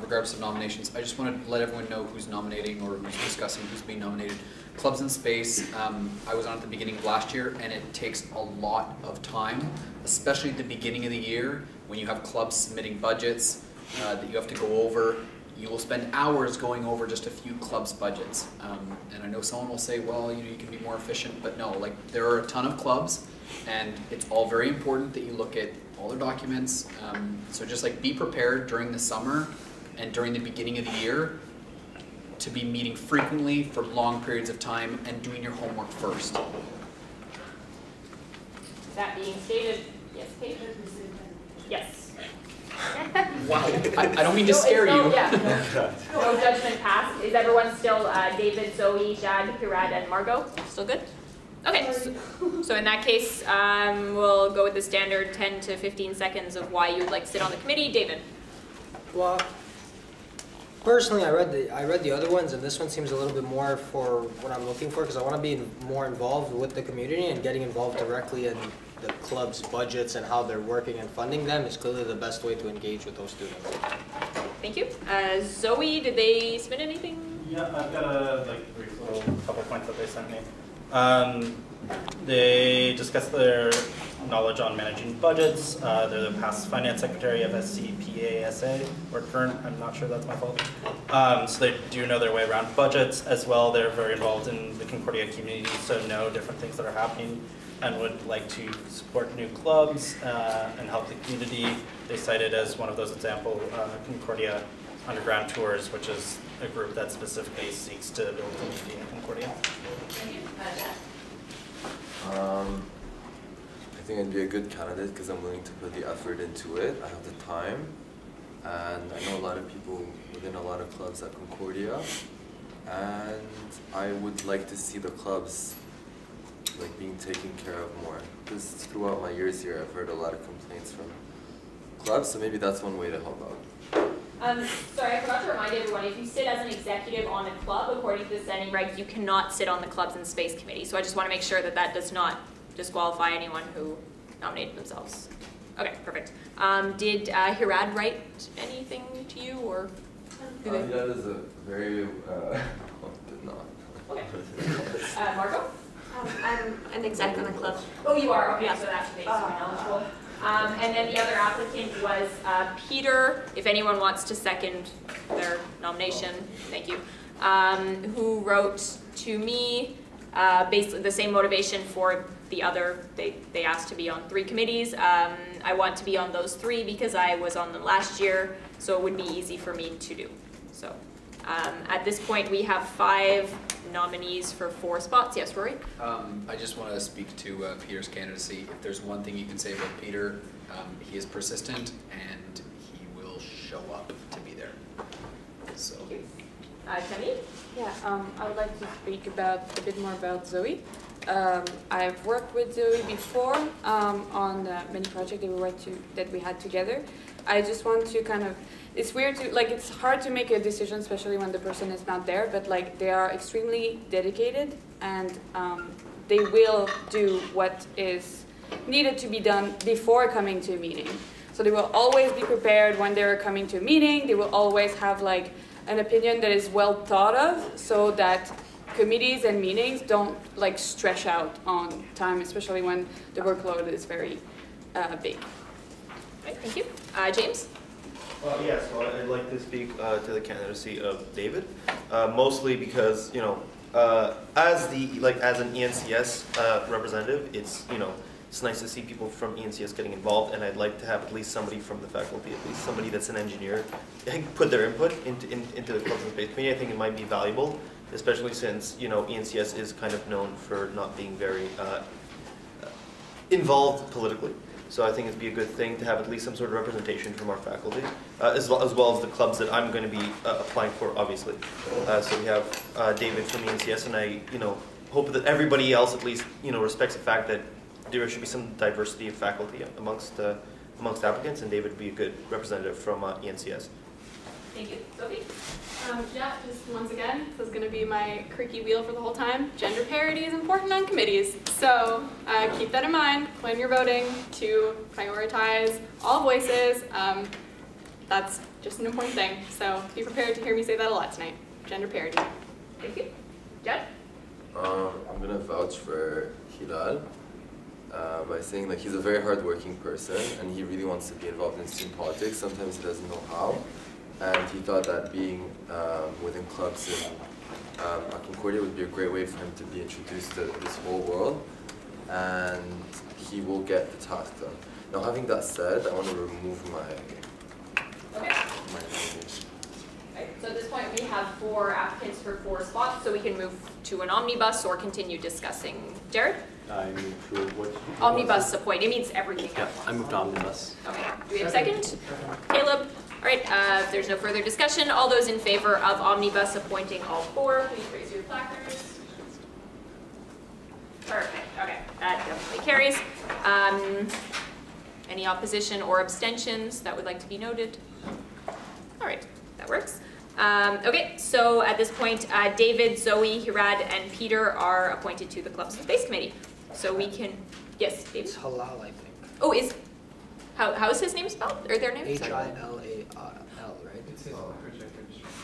Regardless of nominations, I just want to let everyone know who's nominating or who's discussing who's being nominated. Clubs in Space, I was on at the beginning of last year, and it takes a lot of time, especially at the beginning of the year when you have clubs submitting budgets that you have to go over. You will spend hours going over just a few clubs' budgets. And I know someone will say, well, you can be more efficient, but no, like there are a ton of clubs, and it's all very important that you look at all their documents. So just like be prepared during the summer and during the beginning of the year to be meeting frequently for long periods of time and doing your homework first. That being stated, yes, Kate? Yes. Wow. I don't mean to scare you. Yeah, no judgment passed. Is everyone still David, Zoe, Shad, Hirad, and Margot? Still good? Okay, so in that case, we'll go with the standard 10 to 15 seconds of why you'd like to sit on the committee. David? Well, personally, I read the other ones, and this one seems a little bit more for what I'm looking for, because I want to be more involved with the community, and getting involved directly in the club's budgets and how they're working and funding them is clearly the best way to engage with those students. Thank you. Zoe, did they submit anything? Yeah, I've got a brief little couple points that they sent me. They discussed their knowledge on managing budgets. They're the past finance secretary of SCPASA, or current, I'm not sure that's my fault. So they do know their way around budgets as well. They're very involved in the Concordia community, so know different things that are happening and would like to support new clubs and help the community. They cited as one of those examples Concordia Underground Tours, which is a group that specifically seeks to build community in Concordia. Thank you. I think I'd be a good candidate because I'm willing to put the effort into it. I have the time, and I know a lot of people within a lot of clubs at Concordia, and I would like to see the clubs being taken care of more. Because throughout my years here, I've heard a lot of complaints from clubs, so maybe that's one way to help out. Sorry, I forgot to remind everyone, if you sit as an executive on a club, according to the standing regs, you cannot sit on the Clubs and Space Committee. So I just want to make sure that that does not disqualify anyone who nominated themselves. Okay, perfect. Did Hirad write anything to you, or? That is a very, did not. Okay. Margot? I'm an exec on a club. Oh, you are? Okay, so that makes you eligible. And then the other applicant was Peter, if anyone wants to second their nomination, thank you, who wrote to me basically the same motivation for the other, they asked to be on 3 committees. I want to be on those 3 because I was on them last year, so it would be easy for me to do. So at this point we have 5 nominees for 4 spots. Yes, Rory? I just want to speak to Peter's candidacy. If there's one thing you can say about Peter, he is persistent and he will show up to be there. So. Tammy? Yeah, I would like to speak a bit more about Zoe. I've worked with Zoe before on many projects that we had together. I just want to kind of, it's weird to, like, it's hard to make a decision, especially when the person is not there, but like they are extremely dedicated and they will do what is needed to be done before coming to a meeting. So they will always be prepared when they're coming to a meeting. They will always have like an opinion that is well thought of so that committees and meetings don't like stretch out on time, especially when the workload is very big. Right, thank you. James? Yes, well, I'd like to speak to the candidacy of David, mostly because, you know, as an ENCS representative, it's, you know, it's nice to see people from ENCS getting involved, and I'd like to have at least somebody from the faculty, at least somebody that's an engineer, put their input into the Clubs and Space Committee. I think it might be valuable, especially since, you know, ENCS is kind of known for not being very involved politically. So I think it'd be a good thing to have at least some sort of representation from our faculty, as well as the clubs that I'm going to be applying for, obviously. So we have David from ENCS, and I, you know, hope that everybody else at least, you know, respects the fact that there should be some diversity of faculty amongst applicants, and David would be a good representative from ENCS. Thank you. Sophie? Yeah, just once again, this is going to be my creaky wheel for the whole time. Gender parity is important on committees, so keep that in mind when you're voting to prioritize all voices. That's just an important thing, so be prepared to hear me say that a lot tonight. Gender parity. Thank you. Jed? I'm going to vouch for Hilal by saying that he's a very hardworking person and he really wants to be involved in student politics. Sometimes he doesn't know how. And he thought that being within clubs in Concordia would be a great way for him to be introduced to this whole world, and he will get the task done. Now, having that said, I want to remove my nomination. Right. So at this point we have 4 applicants for 4 spots, so we can move to an omnibus or continue discussing. Jared? I move to what? Omnibus appoint. It means everything. Yeah, I moved to omnibus. Okay. Do we have a second? Caleb? All right, if there's no further discussion, all those in favor of omnibus appointing all 4, please raise your placards. Perfect, okay, that definitely carries. Any opposition or abstentions that would like to be noted? All right, that works. Okay, so at this point, David, Zoe, Hirad, and Peter are appointed to the Clubs and Space Committee. So we can, yes, David? It's Halal, I think. Oh, how is his name spelled, or their name? Hilal, right?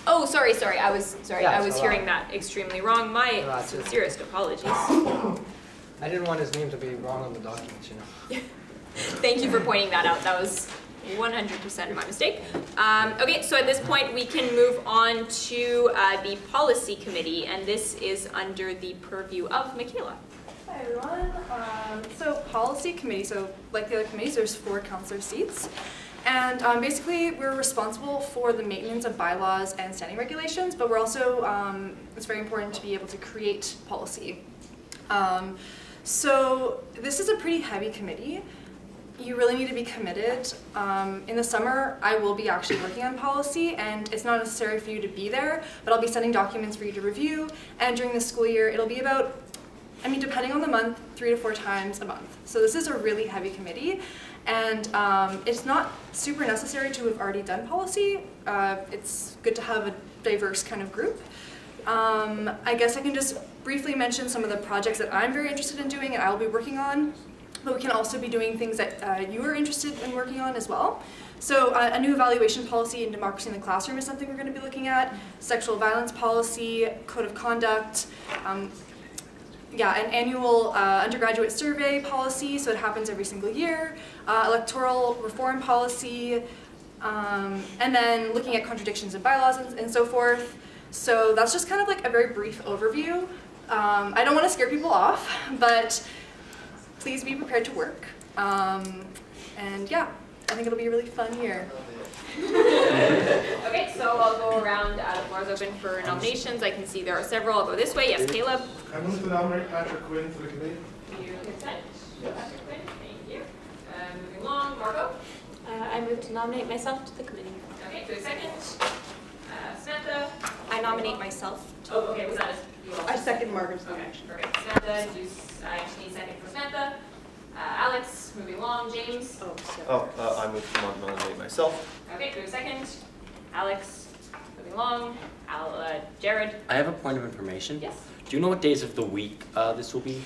Oh, sorry. I was hearing that extremely wrong. My sincerest apologies. I didn't want his name to be wrong on the document, you know. Thank you for pointing that out. That was 100% my mistake. Okay, so at this point we can move on to the policy committee, and this is under the purview of Michaela. Hi everyone. So policy committee, so like the other committees, there's 4 counselor seats. And basically we're responsible for the maintenance of bylaws and standing regulations, but we're also, it's very important to be able to create policy. So this is a pretty heavy committee. You really need to be committed. In the summer, I will be actually working on policy, and it's not necessary for you to be there, but I'll be sending documents for you to review, and during the school year, it'll be about depending on the month, 3 to 4 times a month. So this is a really heavy committee, and it's not super necessary to have already done policy. It's good to have a diverse kind of group. I guess I can just briefly mention some of the projects that I'm very interested in doing and I'll be working on, but we can also be doing things that you are interested in working on as well. So a new evaluation policy in democracy in the classroom is something we're going to be looking at, sexual violence policy, code of conduct, yeah, an annual undergraduate survey policy, so it happens every single year, electoral reform policy, and then looking at contradictions in bylaws and so forth. So that's just kind of like a very brief overview. I don't want to scare people off, but please be prepared to work. And yeah, I think it'll be a really fun year. Okay, so I'll go around. The floor is open for nominations. I can see there are several. I'll go this way. Yes, Caleb. I move to nominate Patrick Quinn for the committee. You consent? Patrick Quinn, thank you. Moving along, Margot. I move to nominate myself to the committee. Okay, to a second. Samantha. I nominate myself. Oh, okay, was that I second Margaret's nomination. Okay, perfect. Samantha, I just need a second for Samantha. Alex, moving along. James. I move to nominate myself. Okay, to a second. Alex, moving along. Jared. I have a point of information. Yes. Do you know what days of the week this will be?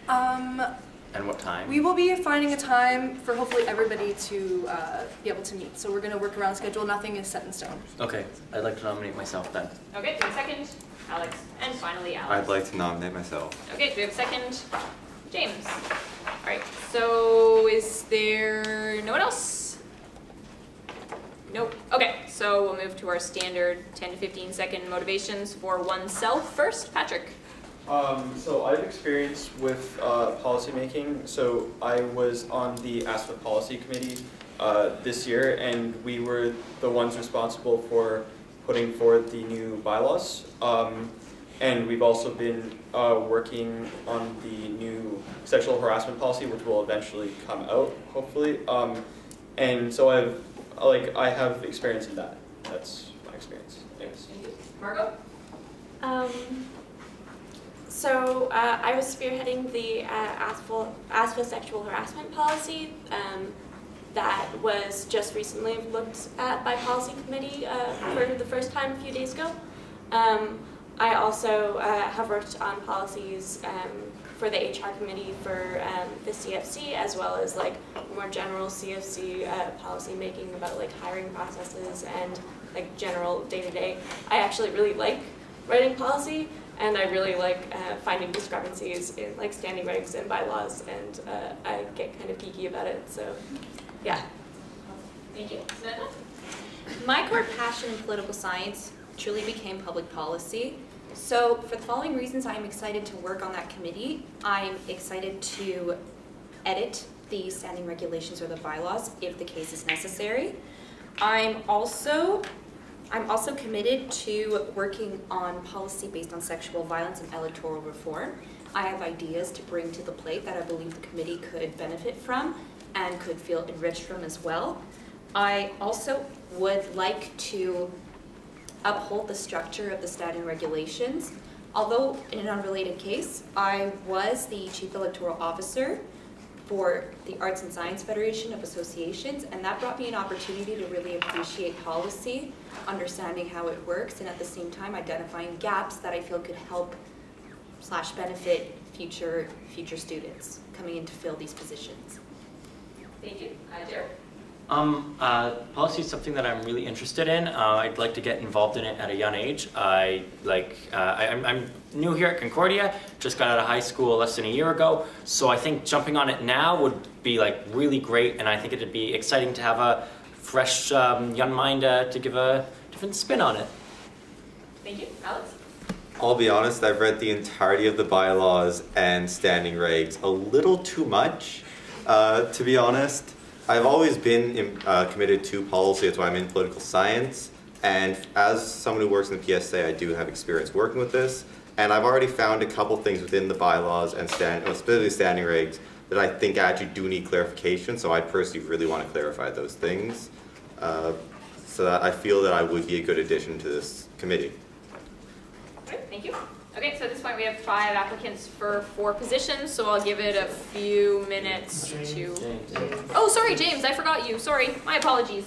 And what time? We will be finding a time for hopefully everybody to be able to meet. So we're going to work around schedule. Nothing is set in stone. Okay, I'd like to nominate myself then. Okay, to a second. Alex. And finally, Alex. I'd like to nominate myself. Okay, do we have a second? James. All right, so is there no one else? Nope. Okay, so we'll move to our standard 10 to 15 second motivations for oneself first. Patrick. So I've experience with policy making. So I was on the ASFA policy committee this year, and we were the ones responsible for putting forward the new bylaws. And we've also been working on the new sexual harassment policy, which will eventually come out, hopefully. And so I have experience in that. That's my experience. Thanks. Margot? So I was spearheading the ASFA sexual harassment policy that was just recently looked at by policy committee for the first time a few days ago. I also have worked on policies for the HR committee for the CFC, as well as like more general CFC policy making about like hiring processes and like general day-to-day. I actually really like writing policy, and I really like finding discrepancies in like standing regs and bylaws, and I get kind of geeky about it, so yeah. Thank you. Samantha? My core passion in political science truly became public policy. So for the following reasons, I'm excited to work on that committee. I'm excited to edit the standing regulations or the bylaws if the case is necessary. I'm also committed to working on policy based on sexual violence and electoral reform. I have ideas to bring to the plate that I believe the committee could benefit from and could feel enriched from as well. I also would like to uphold the structure of the standing regulations. Although in an unrelated case, I was the Chief Electoral Officer for the Arts and Science Federation of Associations, and that brought me an opportunity to really appreciate policy, understanding how it works, and at the same time identifying gaps that I feel could help / benefit future students coming in to fill these positions. Thank you. Jared? Policy is something that I'm really interested in. I'd like to get involved in it at a young age. I'm new here at Concordia, just got out of high school less than a year ago, so I think jumping on it now would be like really great, and I think it'd be exciting to have a fresh young mind to give a different spin on it. Thank you. Alex? I'll be honest, I've read the entirety of the bylaws and standing regs a little too much, to be honest. I've always been committed to policy, that's why I'm in political science, and as someone who works in the PSA, I do have experience working with this, and I've already found a couple things within the bylaws and specifically standing regs that I think actually do need clarification, so I personally really want to clarify those things, so that I feel that I would be a good addition to this committee. Great, thank you. Okay, so at this point we have 5 applicants for 4 positions, so I'll give it a few minutes to... Oh, sorry, James, I forgot you. Sorry, my apologies.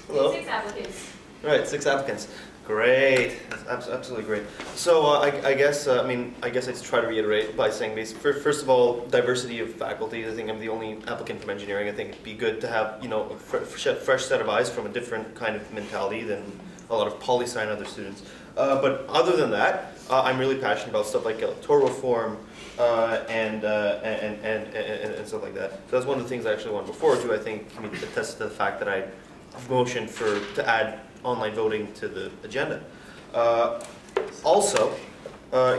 Hello. 6 applicants. All right, 6 applicants. Great, that's absolutely great. So I guess I just try to reiterate by saying this. First of all, diversity of faculty. I think I'm the only applicant from engineering. I think it'd be good to have a fresh set of eyes from a different kind of mentality than a lot of poli-sci and other students. But other than that, I'm really passionate about stuff like electoral reform and stuff like that. So that's one of the things I actually want to look forward to. I think can be attested to the fact that I motioned to add online voting to the agenda. Also, I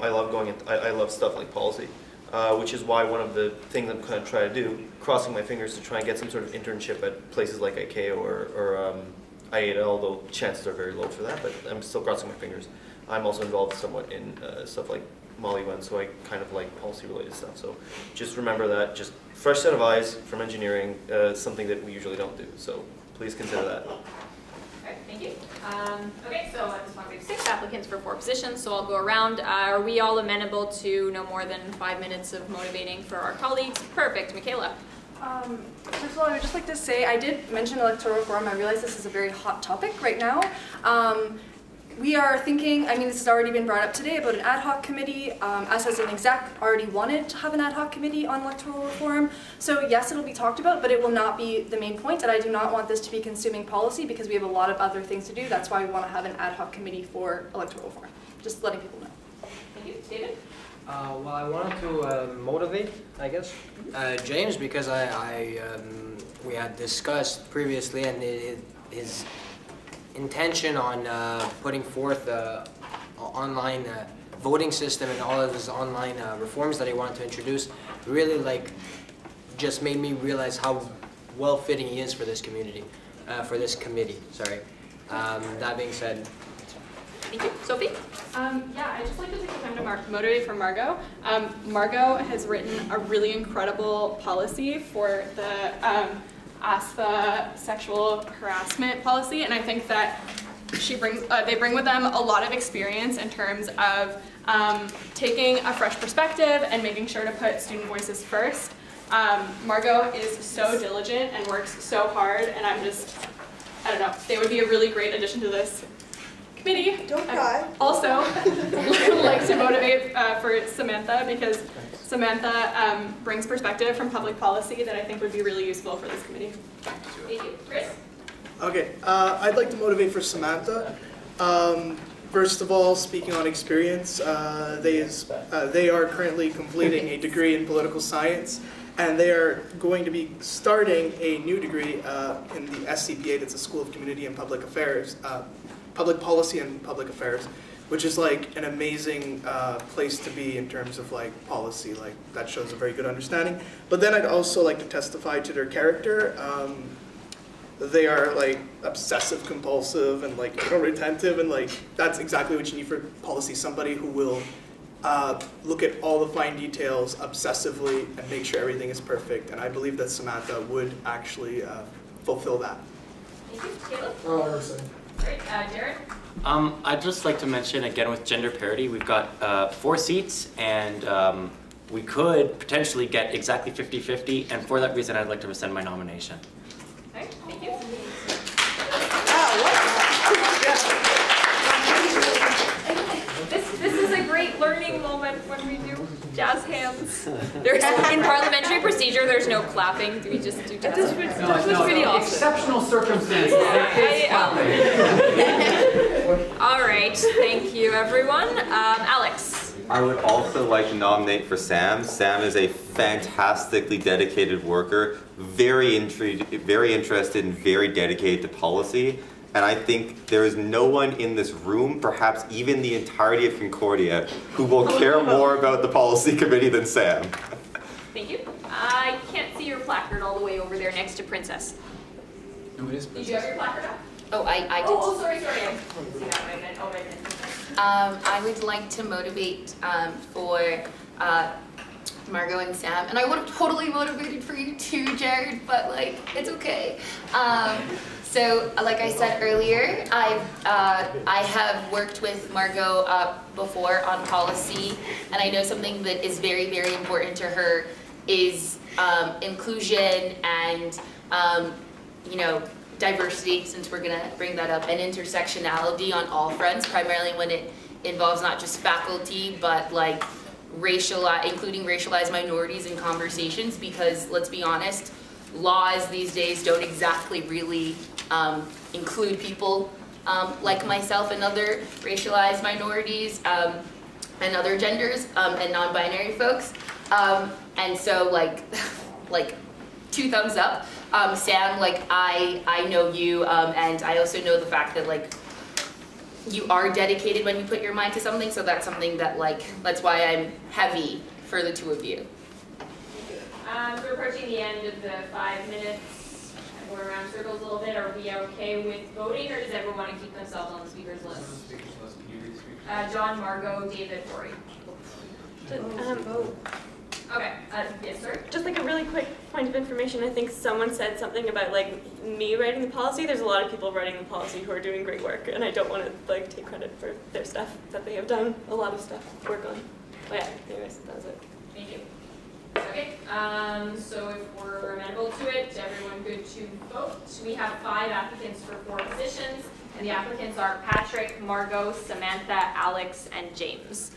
love going. I love stuff like policy, which is why one of the things I'm kind of trying to do, crossing my fingers to try and get some sort of internship at places like ICAO or IATA, although chances are very low for that, but I'm still crossing my fingers. I'm also involved somewhat in stuff like Maliwan, so I kind of like policy-related stuff. So just remember that, just fresh set of eyes from engineering, something that we usually don't do. So please consider that. Okay, thank you. Okay, so at this point we have 6 applicants for 4 positions, so I'll go around. Are we all amenable to no more than 5 minutes of motivating for our colleagues? Perfect, Michaela. First of all, I would just like to say, I did mention electoral reform. I realize this is a very hot topic right now. We are thinking, this has already been brought up today, about an ad hoc committee. Us as an exec already wanted to have an ad hoc committee on electoral reform. So yes, it'll be talked about, but it will not be the main point, and I do not want this to be consuming policy because we have a lot of other things to do. That's why we want to have an ad hoc committee for electoral reform. Just letting people know. Thank you. David? Well, I wanted to motivate, I guess, James, because we had discussed previously, and his intention on putting forth the online voting system and all of his online reforms that he wanted to introduce really just made me realize how well fitting he is for this community, for this committee. Sorry. That being said. Thank you. Sophie? Yeah, I'd just like to take the time to motivate for Margot. Margot has written a really incredible policy for the ASFA sexual harassment policy, and I think that they bring with them a lot of experience in terms of taking a fresh perspective and making sure to put student voices first. Margot is so diligent and works so hard, and I don't know, they would be a really great addition to this committee. Don't cry. Also, like to motivate for Samantha, because Samantha brings perspective from public policy that I think would be really useful for this committee. Thank you. Chris? Okay, I'd like to motivate for Samantha. First of all, speaking on experience, they are currently completing a degree in political science, and they are going to be starting a new degree in the SCPA, that's the School of Community and Public Affairs, Public Policy and Public Affairs, which is an amazing place to be in terms of policy. That shows a very good understanding. But then I'd also like to testify to their character. They are obsessive compulsive and retentive, and that's exactly what you need for policy. Somebody who will look at all the fine details obsessively and make sure everything is perfect. And I believe that Samantha would actually fulfill that. Thank you. Caleb? Oh, Great. Jared? I'd just like to mention, again, with gender parity, we've got 4 seats, and we could potentially get exactly 50-50, and for that reason, I'd like to rescind my nomination. Okay, thank you. This is a great learning moment when we do jazz hands. There's in parliamentary procedure, there's no clapping. Do we just do jazz hands? This was pretty awesome. Exceptional circumstances. All right, thank you, everyone. Alex. I would also like to nominate for Sam. Sam is a fantastically dedicated worker, very interested and very dedicated to policy. And I think there is no one in this room, perhaps even the entirety of Concordia, who will care more about the policy committee than Sam. Thank you. I can't see your placard all the way over there next to Princess. No, it is Did you have your placard up? Oh, I did. Oh, sorry. I didn't see that right then. Oh, right then. I would like to motivate for Margot and Sam, and I would have totally motivated for you too, Jared, but like, it's okay. So, like I said earlier, I have worked with Margot before on policy, and I know something that is very, very important to her is inclusion and, you know, diversity, since we're gonna bring that up, and intersectionality on all fronts, primarily when it involves not just faculty, but like including racialized minorities in conversations, because let's be honest, laws these days don't exactly really include people like myself and other racialized minorities and other genders and non-binary folks. And so like 2 thumbs up. Sam, like I know you, and I also know the fact that like you are dedicated when you put your mind to something, so that's something that like, that's why I'm heavy for the 2 of you. We're approaching the end of the 5 minutes. I'm going around circles a little bit. Are we okay with voting, or does everyone want to keep themselves on the speakers list? John, Margot, David, Rory. Okay, yes, sir? Just like a really quick point of information, I think someone said something about like me writing the policy. There's a lot of people writing the policy who are doing great work, and I don't want to like take credit for their stuff that they have done a lot of stuff to work on. But yeah, anyways, that was it. Thank you. Okay, so if we're amenable to it, everyone good to vote? We have 5 applicants for 4 positions, and the applicants are Patrick, Margot, Samantha, Alex, and James.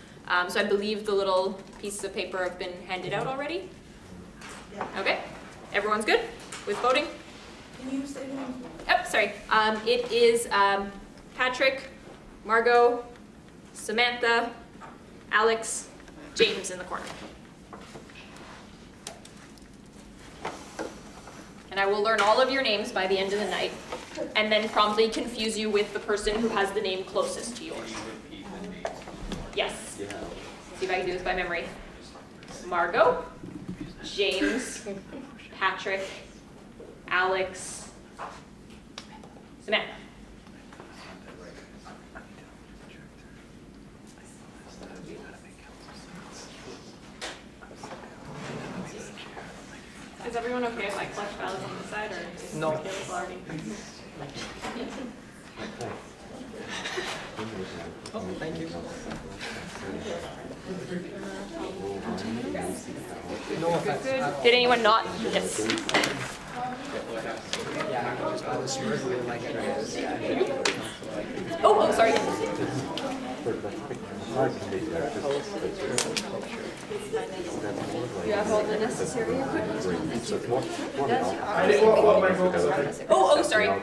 So I believe the little pieces of paper have been handed out already? Yeah. Okay, everyone's good with voting? Can you say them? Oh, sorry. It is Patrick, Margot, Samantha, Alex, James in the corner. And I will learn all of your names by the end of the night, and then promptly confuse you with the person who has the name closest to yours. Yes. Yeah. See if I can do this by memory. Margot, James, Patrick, Alex, Samantha. Is everyone okay if I collect ballots on the side, or is No. Michaela's already? Oh, thank you. No offense. Did anyone not? Yes. Yeah, I was really like it. Oh, sorry. You have all the necessary equipment? Oh, sorry. Oh,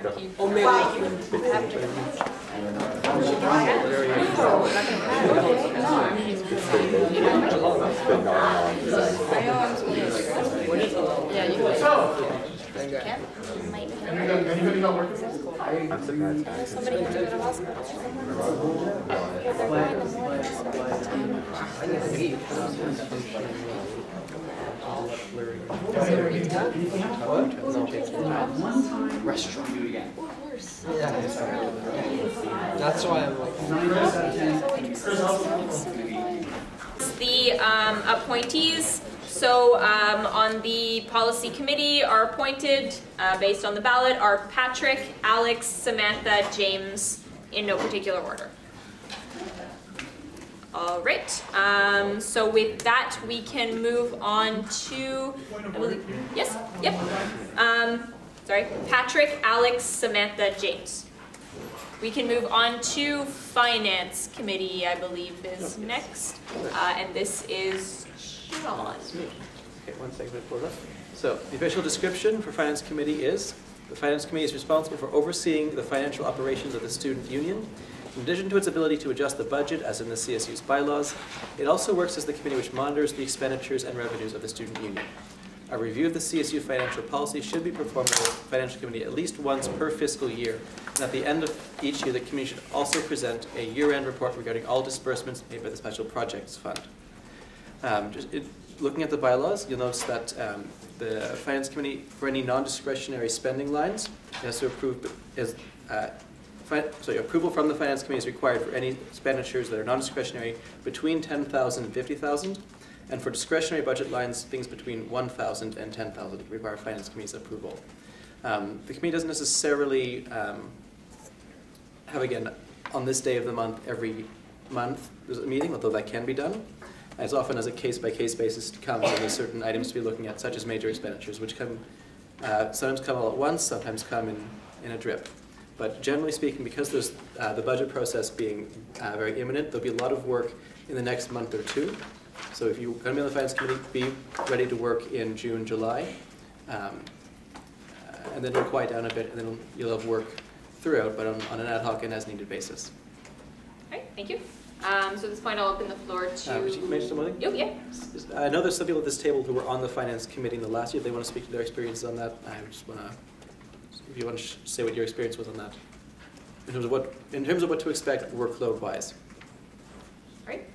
Yeah, you Anybody not working? I'm surprised. Somebody who's in a hospital. Restaurant. Yeah. That's why I'm like. The appointees. So on the policy committee are appointed based on the ballot are Patrick, Alex, Samantha, James, in no particular order. All right. So with that, we can move on to. I believe, yes. Yep. Sorry. Patrick, Alex, Samantha, James. We can move on to finance committee. I believe is next, and this is Sean. Okay, one second before that. So the official description for Finance Committee is, the Finance Committee is responsible for overseeing the financial operations of the student union. In addition to its ability to adjust the budget, as in the CSU's bylaws, it also works as the committee which monitors the expenditures and revenues of the student union. A review of the CSU financial policy should be performed by the Financial Committee at least once per fiscal year. And at the end of each year, the committee should also present a year-end report regarding all disbursements made by the Special Projects Fund. Looking at the bylaws, you'll notice that the Finance Committee, for any non-discretionary spending lines, has to approve. Approval from the Finance Committee is required for any expenditures that are non-discretionary between $10,000 and $50,000. And for discretionary budget lines, things between 1,000 and 10,000 require Finance Committee's approval. The committee doesn't necessarily have, again, on this day of the month, every month there's a meeting, although that can be done. As often as a case-by-case basis comes, and there's certain items to be looking at, such as major expenditures, which come sometimes come all at once, sometimes come in a drip. But generally speaking, because there's the budget process being very imminent, there'll be a lot of work in the next month or two. So if you're going to be on the Finance Committee, be ready to work in June, July, and then it'll quiet down a bit, and then you'll have work throughout, but on an ad hoc and as needed basis. All right, thank you. So at this point, I'll open the floor to... Would you mention something? Oh, yeah. I know there's some people at this table who were on the Finance Committee in the last year. They want to speak to their experiences on that. I just want to, if you want to say what your experience was on that, in terms of what to expect workload-wise. All right,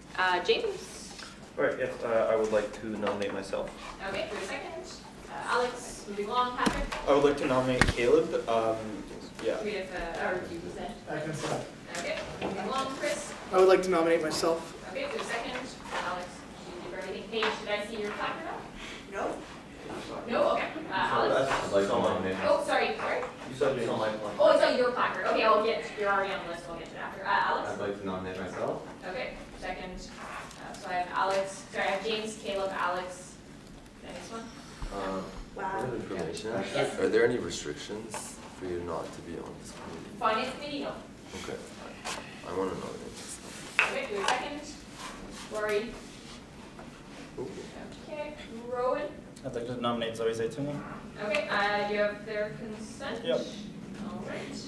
James. All right, yes, I would like to nominate myself. Okay, for a second. Alex, moving along. Patrick. I would like to nominate Caleb. Yeah. Do we have a review consent? I can say. Okay, moving along. Chris. I would like to nominate myself. Okay, for a second. Alex, did you give everything? Paige, did I see your placard up? No. No? Okay. Alex. I'd like to nominate. Oh, sorry. You said it's on my plan. Oh, it's on your placard. Okay, I'll get, you're already on the list, we'll get to it after. Alex? I'd like to nominate myself. Okay, second. So I have Alex, sorry, I have James, Caleb, Alex. The next one? Wow. Information. Yes. Are there any restrictions for you not to be on this committee? Finance committee, no. Okay. I want to nominate myself. Okay, do a second. Rory. Okay, Rowan. I'd like to nominate Zoe Zaytuni. Okay, do you have their consent? Yep. All right.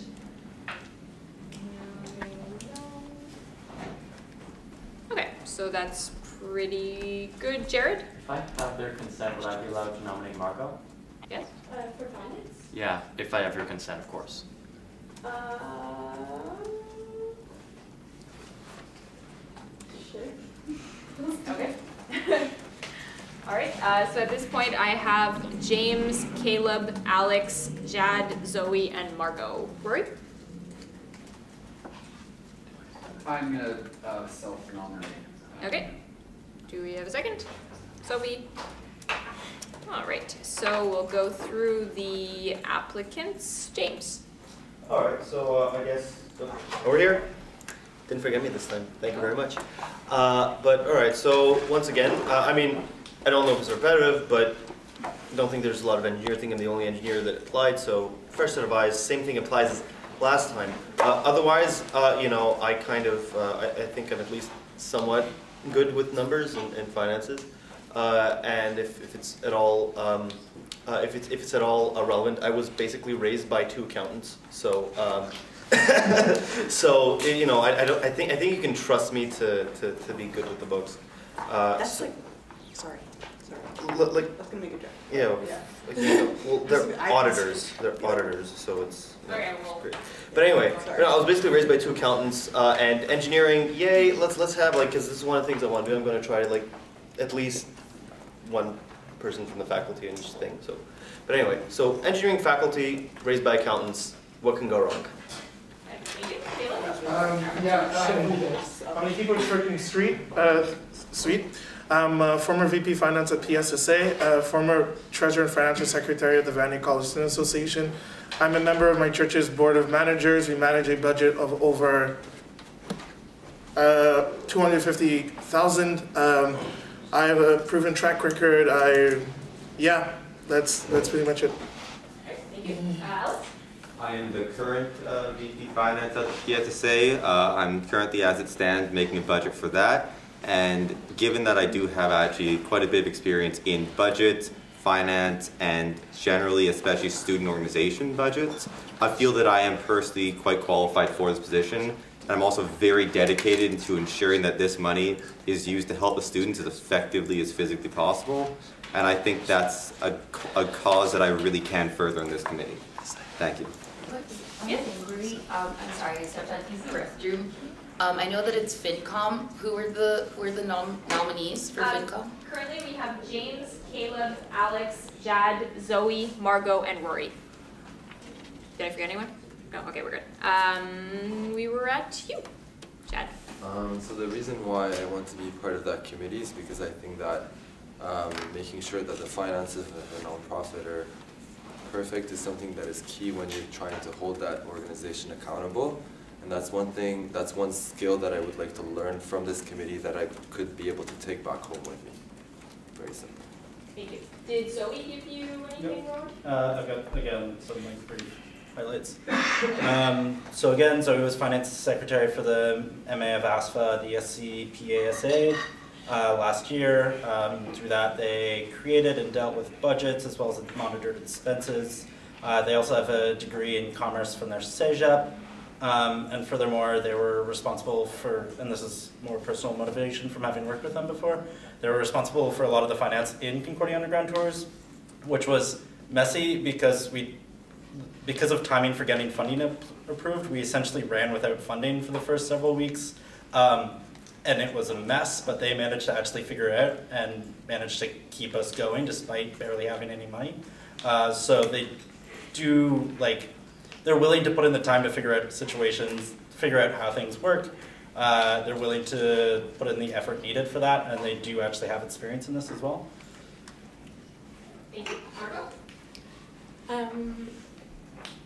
Okay, so that's pretty good. Jared? If I have their consent, would I be allowed to nominate Margot? Yes. For finance? Yeah, if I have your consent, of course. Sure. Okay. All right, so at this point I have James, Caleb, Alex, Jad, Zoe, and Margot. Rory? I'm going to self-nominate. Okay. Do we have a second? Sophie? All right, so we'll go through the applicants. James? All right, so I guess over here. Didn't forget me this time. Thank you very much. But all right, so once again, I mean, I don't know if it's repetitive, but I don't think there's a lot of engineer. I think I'm the only engineer that applied. So fresh set of eyes. Same thing applies as last time. Otherwise, you know, I kind of, I think I'm at least somewhat good with numbers and finances. And if it's at all, if it's at all relevant, I was basically raised by 2 accountants. So, so you know, I think you can trust me to be good with the books. That's like, sorry. Like, that's gonna make a joke. Yeah. Like, you know, well, they're auditors. They're auditors, so it's. Okay, well. Great. But anyway, you know, I was basically raised by 2 accountants, and engineering. Yay! Let's have like, because this is one of the things I want to do. I'm going to try like at least 1 person from the faculty in each thing. So, but anyway, so engineering faculty raised by accountants. What can go wrong? I'm going to keep it short and sweet. I'm former VP Finance at PSSA, former Treasurer and Financial Secretary at the Vandy College Student Association. I'm a member of my church's Board of Managers. We manage a budget of over $250,000. I have a proven track record. That's pretty much it. Thank you. Alex? I am the current VP Finance at the PSSA. I'm currently, as it stands, making a budget for that. And given that I do have actually quite a bit of experience in budgets, finance, and generally, especially student organization budgets, I feel that I am personally quite qualified for this position. And I'm also very dedicated to ensuring that this money is used to help the students as effectively as physically possible. And I think that's a cause that I really can further in this committee. Thank you. I'm sorry, I stepped out of the restroom. I know that it's FinCom. Who are the nominees for FinCom? Currently we have James, Caleb, Alex, Jad, Zoe, Margot, and Rory. Did I forget anyone? No, okay, we're good. We were at you, Jad. So the reason why I want to be part of that committee is because I think that making sure that the finances of a nonprofit are perfect is something that is key when you're trying to hold that organization accountable. And that's one thing, that's one skill that I would like to learn from this committee that I could be able to take back home with me. Very simple. Thank you. Did Zoe give you anything, Ron? I've got, again, some like brief highlights. So again, Zoe was Finance Secretary for the MA of ASFA, the SCPASA last year. Through that, they created and dealt with budgets as well as monitored expenses. They also have a degree in commerce from their CEGEP. And furthermore, they were responsible for, and this is more personal motivation from having worked with them before, they were responsible for a lot of the finance in Concordia Underground tours, which was messy because of timing for getting funding approved. We essentially ran without funding for the first several weeks. And it was a mess, but they managed to actually figure it out and managed to keep us going despite barely having any money. So they do, like, they're willing to put in the time to figure out situations, figure out how things work. They're willing to put in the effort needed for that, and they do actually have experience in this as well. Thank you. Margot?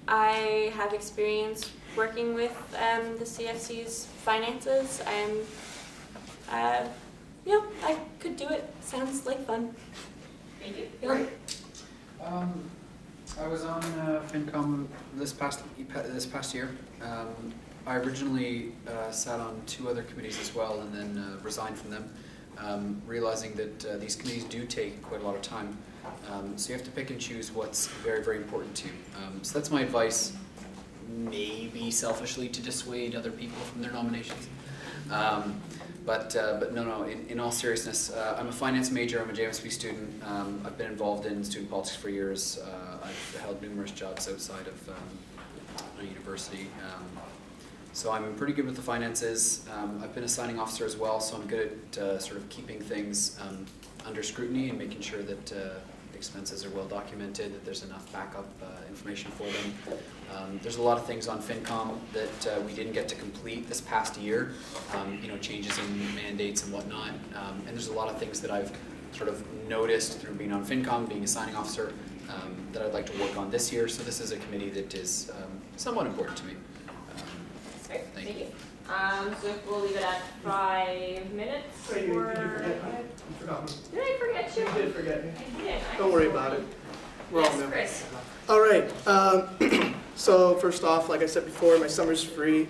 I have experience working with the CFC's finances. Yeah, I could do it. Sounds like fun. Thank you. Yeah. I was on FinCom this past year. I originally sat on 2 other committees as well, and then resigned from them, realizing that these committees do take quite a lot of time. So you have to pick and choose what's very, very important to you. So that's my advice, maybe selfishly to dissuade other people from their nominations. But no, in all seriousness, I'm a finance major, I'm a JMSB student, I've been involved in student politics for years, I've held numerous jobs outside of a university. So I'm pretty good with the finances. I've been a signing officer as well, so I'm good at sort of keeping things under scrutiny and making sure that expenses are well documented, that there's enough backup information for them. There's a lot of things on FinCom that we didn't get to complete this past year, you know, changes in mandates and whatnot. And there's a lot of things that I've sort of noticed through being on FinCom, being a signing officer, that I'd like to work on this year. So this is a committee that is somewhat important to me. Great, thank you. So we'll leave it at 5 minutes. Wait, did you forget me? You forgot me. Did I forget you? You did forget me. I did. Don't worry about it. We're all new. Chris. All right. So first off, like I said before, my summer's free.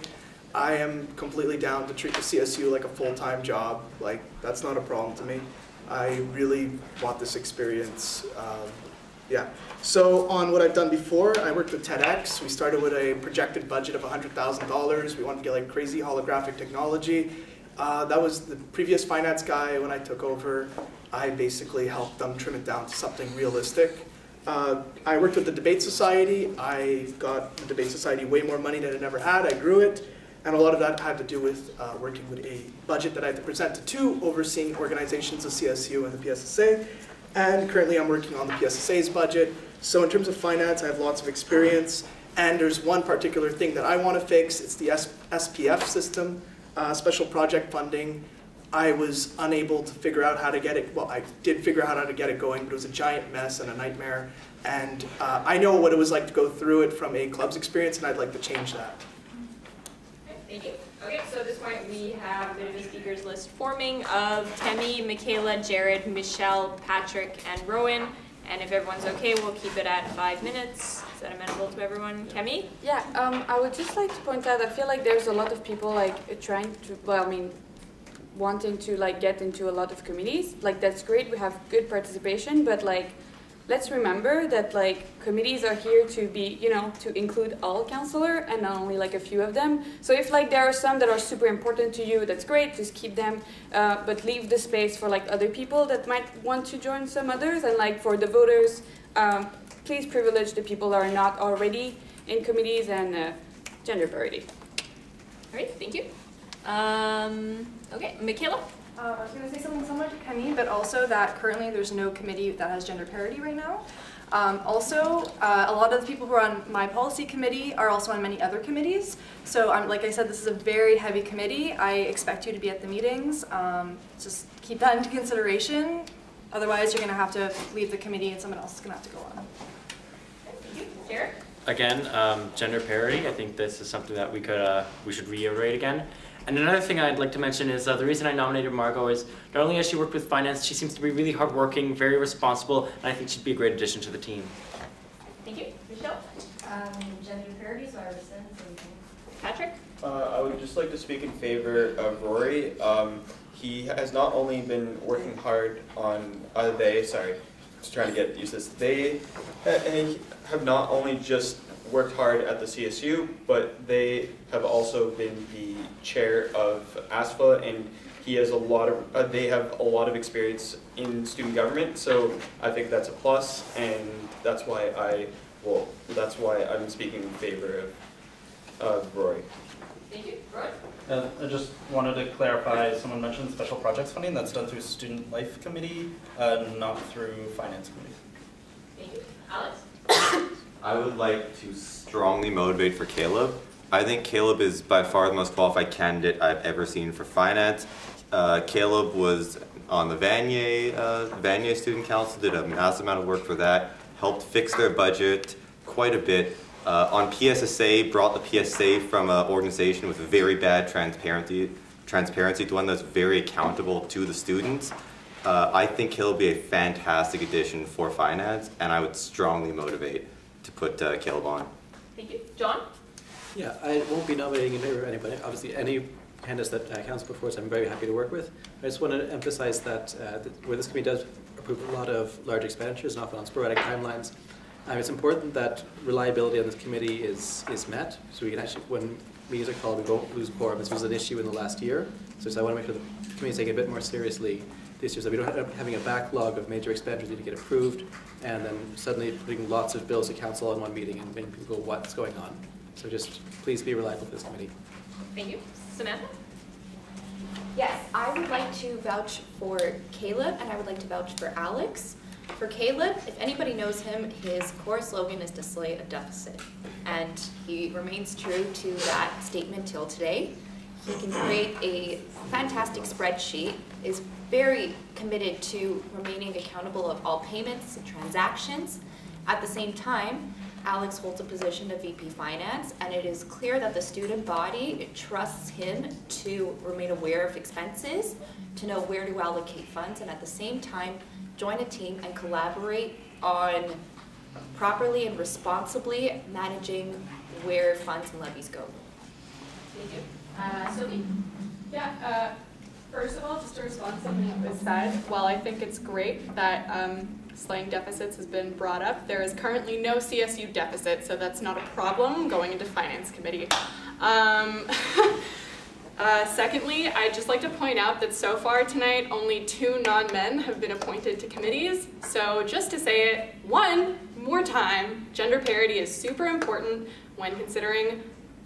I am completely down to treat the CSU like a full-time job. Like, that's not a problem to me. I really want this experience. Yeah. So on what I've done before, I worked with TEDx. We started with a projected budget of $100,000. We wanted to get like crazy holographic technology. That was the previous finance guy. When I took over, I basically helped them trim it down to something realistic. I worked with the Debate Society. I got the Debate Society way more money than it ever had. I grew it. And a lot of that had to do with working with a budget that I had to present to 2 overseeing organizations, the CSU and the PSSA. And currently I'm working on the PSSA's budget. So in terms of finance, I have lots of experience. And there's one particular thing that I want to fix. It's the SPF system, special project funding. I was unable to figure out how to get it. Well, I did figure out how to get it going, but it was a giant mess and a nightmare. And I know what it was like to go through it from a club's experience, and I'd like to change that. Thank you. Okay, so at this point we have a bit of a speakers list forming of Temi, Michaela, Jared, Michelle, Patrick, and Rowan. And if everyone's okay, we'll keep it at 5 minutes. Is that amenable to everyone? Temi? Yeah, I would just like to point out, I feel like there's a lot of people like trying to, well, I mean, wanting to like get into a lot of committees. Like, that's great, we have good participation, but like, let's remember that like committees are here to be, you know, to include all councillor and not only like a few of them. So if like there are some that are super important to you, that's great, just keep them, but leave the space for like other people that might want to join some others. And like for the voters, please privilege the people that are not already in committees and gender parity. All right, thank you. Okay, Michaela? I was going to say something similar to Kenny, but also that currently there's no committee that has gender parity right now. Also, a lot of the people who are on my policy committee are also on many other committees. So like I said, this is a very heavy committee. I expect you to be at the meetings. Just keep that into consideration. Otherwise, you're going to have to leave the committee and someone else is going to have to go on. Thank you. Jared? Again, gender parity, I think this is something that we should reiterate again. And another thing I'd like to mention is the reason I nominated Margot is not only has she worked with finance, she seems to be really hardworking, very responsible, and I think she'd be a great addition to the team. Thank you. Michelle? Gender parity, so I rescind something. Patrick? I would just like to speak in favor of Rory. He has not only been working hard on, just trying to get used to this. They have not only just worked hard at the CSU, but they have also been the chair of ASFA, and he has they have a lot of experience in student government, so I think that's a plus, and that's why I'm speaking in favor of Rory. Thank you. Roy? I just wanted to clarify, someone mentioned special projects funding, that's done through Student Life Committee, not through Finance Committee. Thank you. Alex? I would like to strongly motivate for Caleb. I think Caleb is by far the most qualified candidate I've ever seen for finance. Caleb was on the Vanier Student Council, did a massive amount of work for that, helped fix their budget quite a bit. On PSSA, brought the PSA from an organization with very bad transparency to one that's very accountable to the students. I think he'll be a fantastic addition for finance, and I would strongly motivate to put Caleb on. Thank you. John? Yeah, I won't be nominating in favor of anybody. Obviously, any candidates that council before us, I'm very happy to work with. I just want to emphasize that where this committee does approve a lot of large expenditures and often on sporadic timelines, it's important that reliability on this committee is met, so we can actually, when meetings are called, we don't lose quorum. This was an issue in the last year, so I want to make sure the committee's taking it a bit more seriously this year, so we don't end up having a backlog of major expenditures that need to get approved, and then suddenly putting lots of bills to council in one meeting and making people go, what's going on? So just please be reliable for this committee. Thank you. Samantha? Yes, I would like to vouch for Caleb, and I would like to vouch for Alex. For Caleb, if anybody knows him, his core slogan is to slay a deficit, and he remains true to that statement till today. He can create a fantastic spreadsheet, is very committed to remaining accountable of all payments and transactions. At the same time, Alex holds a position of VP Finance, and it is clear that the student body trusts him to remain aware of expenses, to know where to allocate funds, and at the same time, join a team and collaborate on properly and responsibly managing where funds and levies go. Thank you. Sylvie? Yeah, first of all, just to respond to something that was said, while I think it's great that slaying deficits has been brought up, there is currently no CSU deficit, so that's not a problem going into Finance Committee. Secondly, I'd just like to point out that so far tonight, only 2 non-men have been appointed to committees. So just to say it one more time, gender parity is super important when considering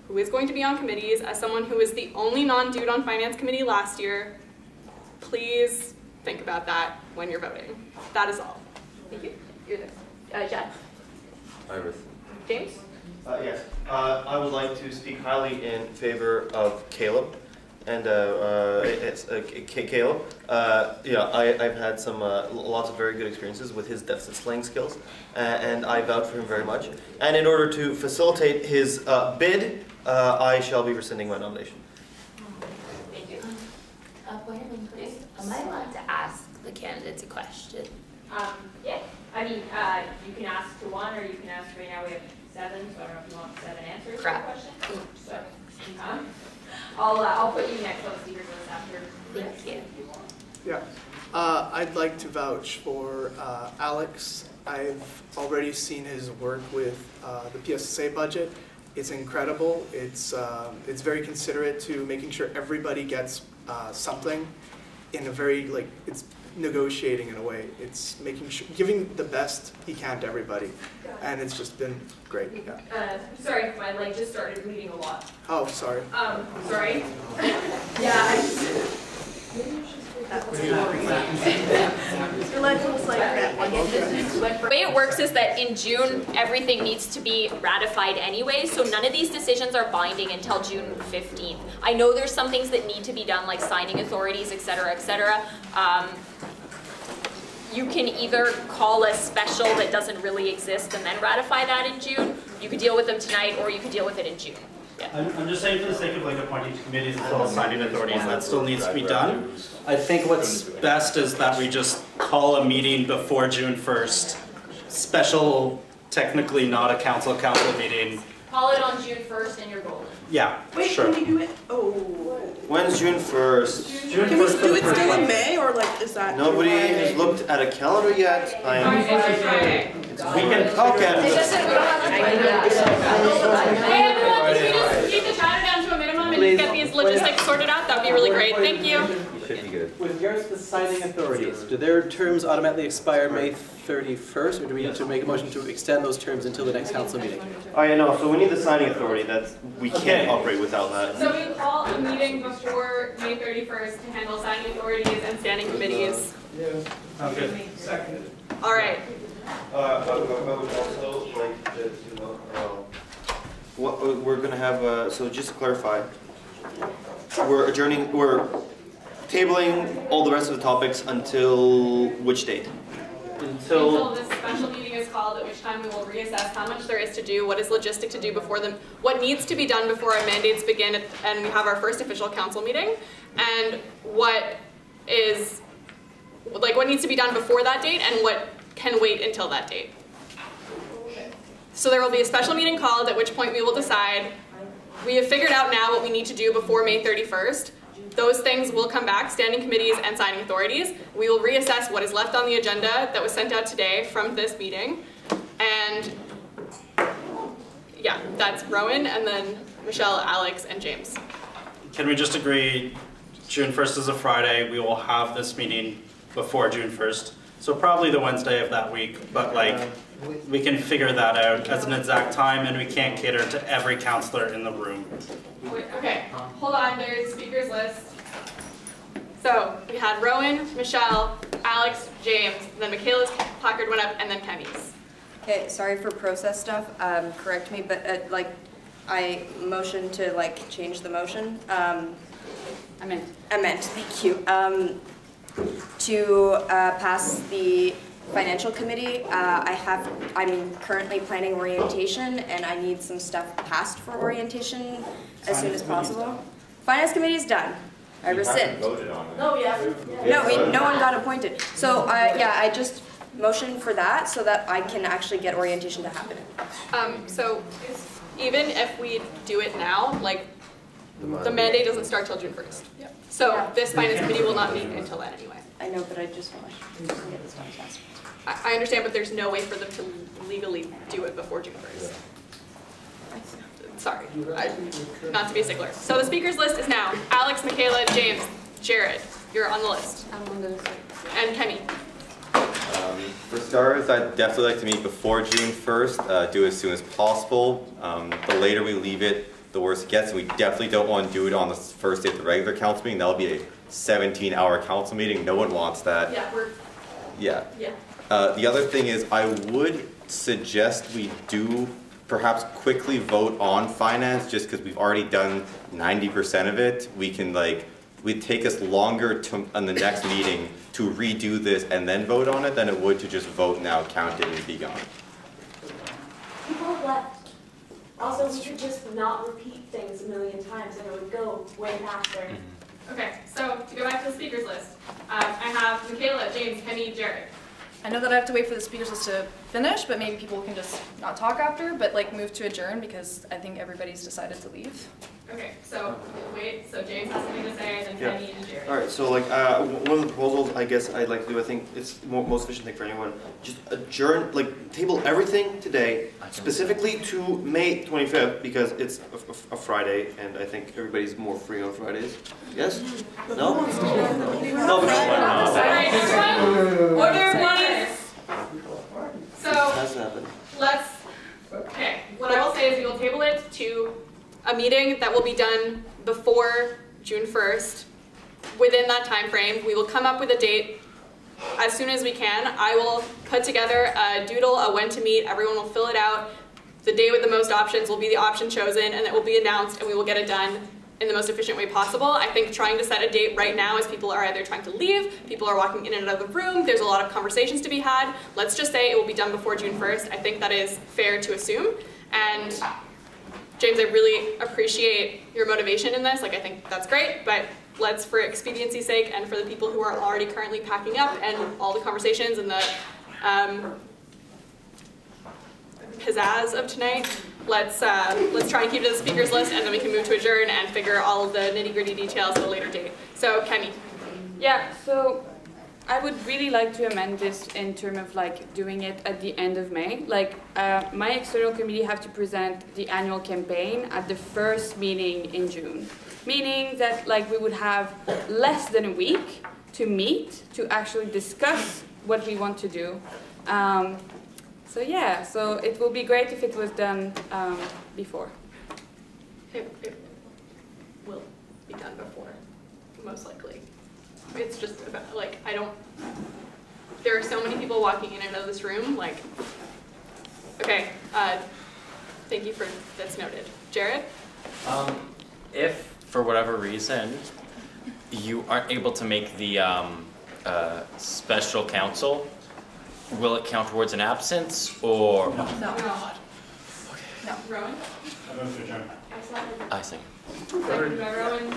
who is going to be on committees. As someone who was the only non-dude on Finance Committee last year, please think about that when you're voting. That is all. Thank you. You're there. Jed? Iris. James? Yes. I would like to speak highly in favor of Caleb. And Caleb, I've had some lots of very good experiences with his deficit slaying skills, and I vouch for him very much. And in order to facilitate his bid, I shall be rescinding my nomination. Thank you. Please. Am I allowed to ask the candidates a question? Yeah. I mean, you can ask to one, or you can ask. Right now we have 7, so I don't know if you want 7 answers to the question. So, I'll put you next on the speaker's list after. Thank you. Yeah, I'd like to vouch for Alex. I've already seen his work with the PSSA budget. It's incredible. It's very considerate to making sure everybody gets something in a very, it's negotiating in a way. It's making sure, giving the best he can to everybody. And it's just been great, yeah. Sorry, my leg just started bleeding a lot. Oh, sorry. Sorry. Yeah, Your leg looks like that one. The way it works is that in June, everything needs to be ratified anyway, so none of these decisions are binding until June 15th. I know there's some things that need to be done, like signing authorities, et cetera, et cetera. You can either call a special that doesn't really exist and then ratify that in June. You could deal with them tonight, or you could deal with it in June. Yeah. I'm just saying for the sake of like appointing to committees as well as signing authorities, that still needs to be done. I think what's best is that we just call a meeting before June 1st. Special, technically not a council meeting. Call it on June 1st and you're golden. Yeah, Wait, sure. can we do it? Oh. When's June 1st? Can we do it still in May, or like, is that? Nobody has looked at a calendar yet. I am. It's a weekend. Okay. Hey everyone, can we just keep the chatter down to a minimum and just get these logistics sorted out? That would be really great. Thank you. Should be good. With regards to the signing authorities, do their terms automatically expire May 31st, or do we need to make a motion to extend those terms until the next council meeting? Oh yeah, no. So we need the signing authority. We can't operate without that. So we call a meeting before May 31st to handle signing authorities and standing committees. Okay. All right. I would also like to know what we're gonna have. So just to clarify, we're tabling all the rest of the topics until which date? Until this special meeting is called, at which time we will reassess how much there is to do, what is logistic to do before them, what needs to be done before our mandates begin, and we have our first official council meeting, and what is, like, what needs to be done before that date, and what can wait until that date. So there will be a special meeting called, at which point we will decide. We have figured out now what we need to do before May 31st. Those things will come back, standing committees and signing authorities. We will reassess what is left on the agenda that was sent out today from this meeting. And yeah, that's Rowan, and then Michelle, Alex, and James. Can we just agree June 1st is a Friday, we will have this meeting before June 1st. So probably the Wednesday of that week, but like, we can figure that out as an exact time, and we can't cater to every counselor in the room. Wait, okay, hold on, there's speakers list. So we had Rowan, Michelle, Alex, James, then Michaela's placard went up, and then Kemi's. Okay, sorry for process stuff, correct me, but like, I motioned to like change the motion. Amend, thank you. To pass the financial committee, I'm currently planning orientation, and I need some stuff passed for orientation as soon as possible. Finance committee is done. I rescind. No, yeah. No one got appointed. So yeah, I just motioned for that so that I can actually get orientation to happen. So even if we do it now, like the mandate doesn't start till June 1st. Yep. So this finance committee will not meet until then anyway. I know, but I just want to get this done faster. I understand, but there's no way for them to legally do it before June 1st. Sorry, not to be a stickler. So the speakers list is now Alex, Michaela, James, Jared. You're on the list. I'm on the list. And Kemi. For starters, I'd definitely like to meet before June 1st, do it as soon as possible. The later we leave it, the worse it gets. We definitely don't want to do it on the first day of the regular council meeting. That'll be a 17-hour council meeting. No one wants that. Yeah, The other thing is, I would suggest we do perhaps quickly vote on finance, just because we've already done 90% of it. We can it'd take us longer on the next meeting to redo this and then vote on it than it would to just vote now, count it, and be gone. People have left. Also, we could just not repeat things a million times and it would go way faster. Okay, so to go back to the speakers list, I have Michaela, James, Kemi, Jared. I know that I have to wait for the speakers list to finish, but maybe people can just not talk after, but like move to adjourn because I think everybody's decided to leave. Okay, so wait, so James has something to say, and then Kemi and Jared. All right, so like one of the proposals I guess I'd like to do, I think it's the most efficient thing for anyone, just adjourn, like table everything today, specifically to May 25th, because it's a Friday, and I think everybody's more free on Fridays. Yes? No? No, but All right, everyone, order please. So let's, okay, what I will say is we will table it to a meeting that will be done before June 1st. within that time frame, we will come up with a date as soon as we can. I will put together a doodle, a when to meet, everyone will fill it out. The day with the most options will be the option chosen, and it will be announced, and we will get it done in the most efficient way possible. I think trying to set a date right now as people are either trying to leave, people are walking in and out of the room, there's a lot of conversations to be had. Let's just say it will be done before June 1st. I think that is fair to assume. And James, I really appreciate your motivation in this. Like, I think that's great, but let's, for expediency's sake and for the people who are already currently packing up and all the conversations and the pizzazz of tonight, let's try and keep it to the speakers list, and then we can move to adjourn and figure all of the nitty-gritty details at a later date. So, Kemi. Yeah, so I would really like to amend this in terms of like doing it at the end of May. Like my external committee have to present the annual campaign at the first meeting in June. Meaning that like we would have less than a week to meet to actually discuss what we want to do. So yeah, so it will be great if it was done before. It will be done before, most likely. It's just about, like, there are so many people walking in and out of this room, like, okay, thank you for, that's noted. Jared? If, for whatever reason, you aren't able to make the special council, will it count towards an absence, or? No. Okay. No. Rowan? I see. Second by Rowan.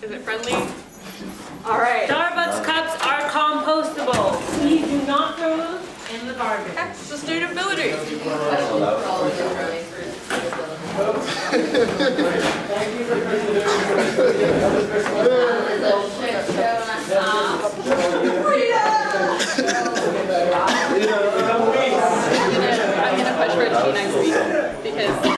Is it friendly? All right. Starbucks cups are compostable. Please do not throw them in the garbage. Sustainability. I'm gonna push for a tea next week because